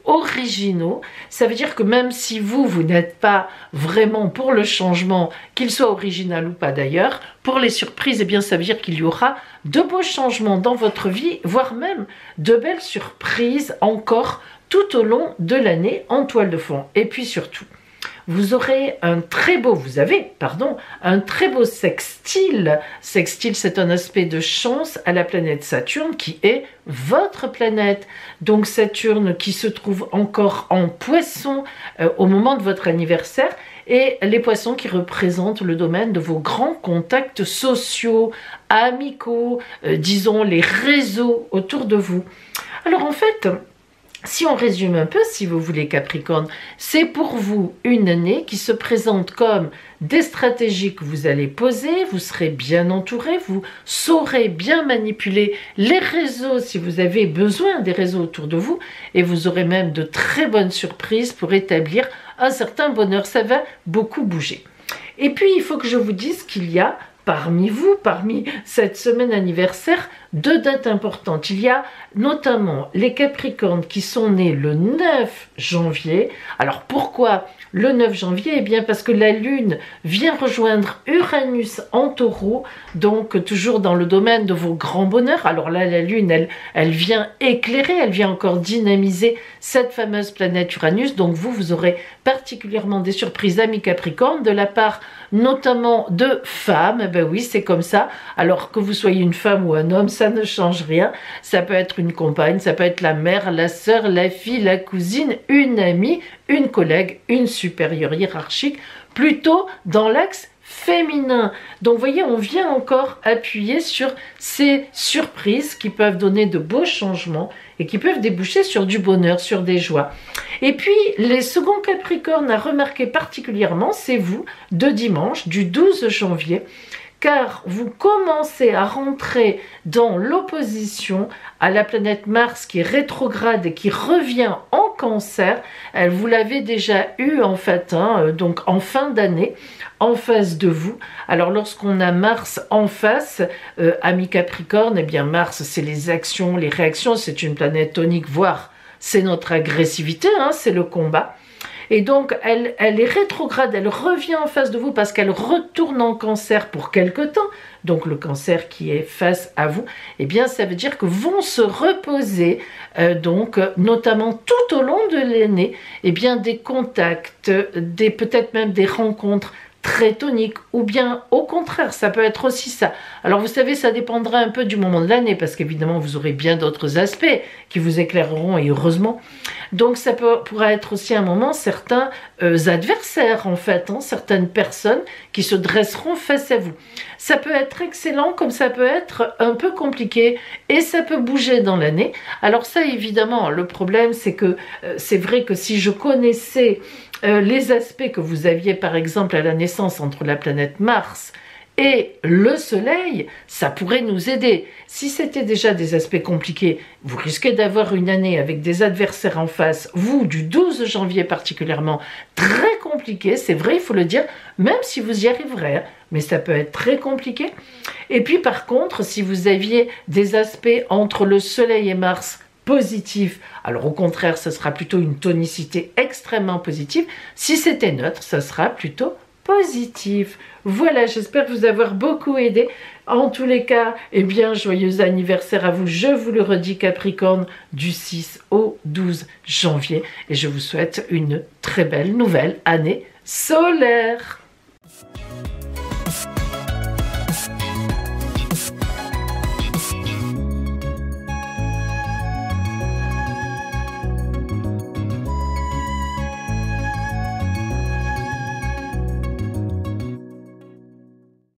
originaux, ça veut dire que même si vous n'êtes pas vraiment pour le changement, qu'il soit original ou pas d'ailleurs, pour les surprises, eh bien ça veut dire qu'il y aura de beaux changements dans votre vie, voire même de belles surprises encore tout au long de l'année en toile de fond. Et puis surtout, vous avez un très beau sextile. Sextile, c'est un aspect de chance à la planète Saturne qui est votre planète. Donc Saturne qui se trouve encore en Poisson au moment de votre anniversaire, et les Poissons qui représentent le domaine de vos grands contacts sociaux, amicaux, disons les réseaux autour de vous. Alors en fait, si on résume un peu, si vous voulez Capricorne, c'est pour vous une année qui se présente comme des stratégies que vous allez poser, vous serez bien entouré, vous saurez bien manipuler les réseaux si vous avez besoin des réseaux autour de vous, et vous aurez même de très bonnes surprises pour établir un certain bonheur. Ça va beaucoup bouger. Et puis il faut que je vous dise qu'il y a parmi vous, parmi cette semaine anniversaire, deux dates importantes. Il y a notamment les Capricornes qui sont nés le 9 janvier. Alors pourquoi le 9 janvier? Eh bien parce que la Lune vient rejoindre Uranus en Taureau, donc toujours dans le domaine de vos grands bonheurs. Alors là, la Lune, elle vient éclairer, elle vient encore dynamiser cette fameuse planète Uranus. Donc vous aurez particulièrement des surprises, amis Capricorne, de la part notamment de femmes. Ben oui, c'est comme ça. Alors que vous soyez une femme ou un homme, ça ne change rien. Ça peut être une compagne, ça peut être la mère, la sœur, la fille, la cousine, une amie, une collègue, une supérieure hiérarchique, plutôt dans l'axe féminin. Donc vous voyez, on vient encore appuyer sur ces surprises qui peuvent donner de beaux changements et qui peuvent déboucher sur du bonheur, sur des joies. Et puis les seconds Capricornes à remarquer particulièrement, c'est vous, de dimanche, du 12 janvier, car vous commencez à rentrer dans l'opposition à la planète Mars qui est rétrograde et qui revient en Cancer. Vous l'avez déjà eu en fait, donc en fin d'année, en face de vous. Alors lorsqu'on a Mars en face, amis Capricorne, eh bien Mars c'est les actions, les réactions, c'est une planète tonique, voire c'est notre agressivité, c'est le combat. Et donc, elle est rétrograde, elle revient en face de vous parce qu'elle retourne en Cancer pour quelque temps. Donc, le Cancer qui est face à vous, eh bien, ça veut dire que vont se reposer, notamment tout au long de l'année, eh bien, des contacts, peut-être même des rencontres très tonique, ou bien au contraire, ça peut être aussi ça. Alors vous savez, ça dépendra un peu du moment de l'année, parce qu'évidemment vous aurez bien d'autres aspects qui vous éclaireront, et heureusement. Donc ça pourra être aussi un moment, certains adversaires en fait, certaines personnes qui se dresseront face à vous. Ça peut être excellent, comme ça peut être un peu compliqué, et ça peut bouger dans l'année. Alors ça évidemment, le problème c'est que c'est vrai que si je connaissais les aspects que vous aviez par exemple à la naissance entre la planète Mars et le Soleil, ça pourrait nous aider. Si c'était déjà des aspects compliqués, vous risquez d'avoir une année avec des adversaires en face, vous, du 12 janvier particulièrement, très compliqué, c'est vrai, il faut le dire, même si vous y arriverez, mais ça peut être très compliqué. Et puis par contre, si vous aviez des aspects entre le Soleil et Mars positif, alors au contraire, ce sera plutôt une tonicité extrêmement positive. Si c'était neutre, ce sera plutôt positif. Voilà, j'espère vous avoir beaucoup aidé. En tous les cas, eh bien, joyeux anniversaire à vous. Je vous le redis, Capricorne, du 6 au 12 janvier. Et je vous souhaite une très belle nouvelle année solaire.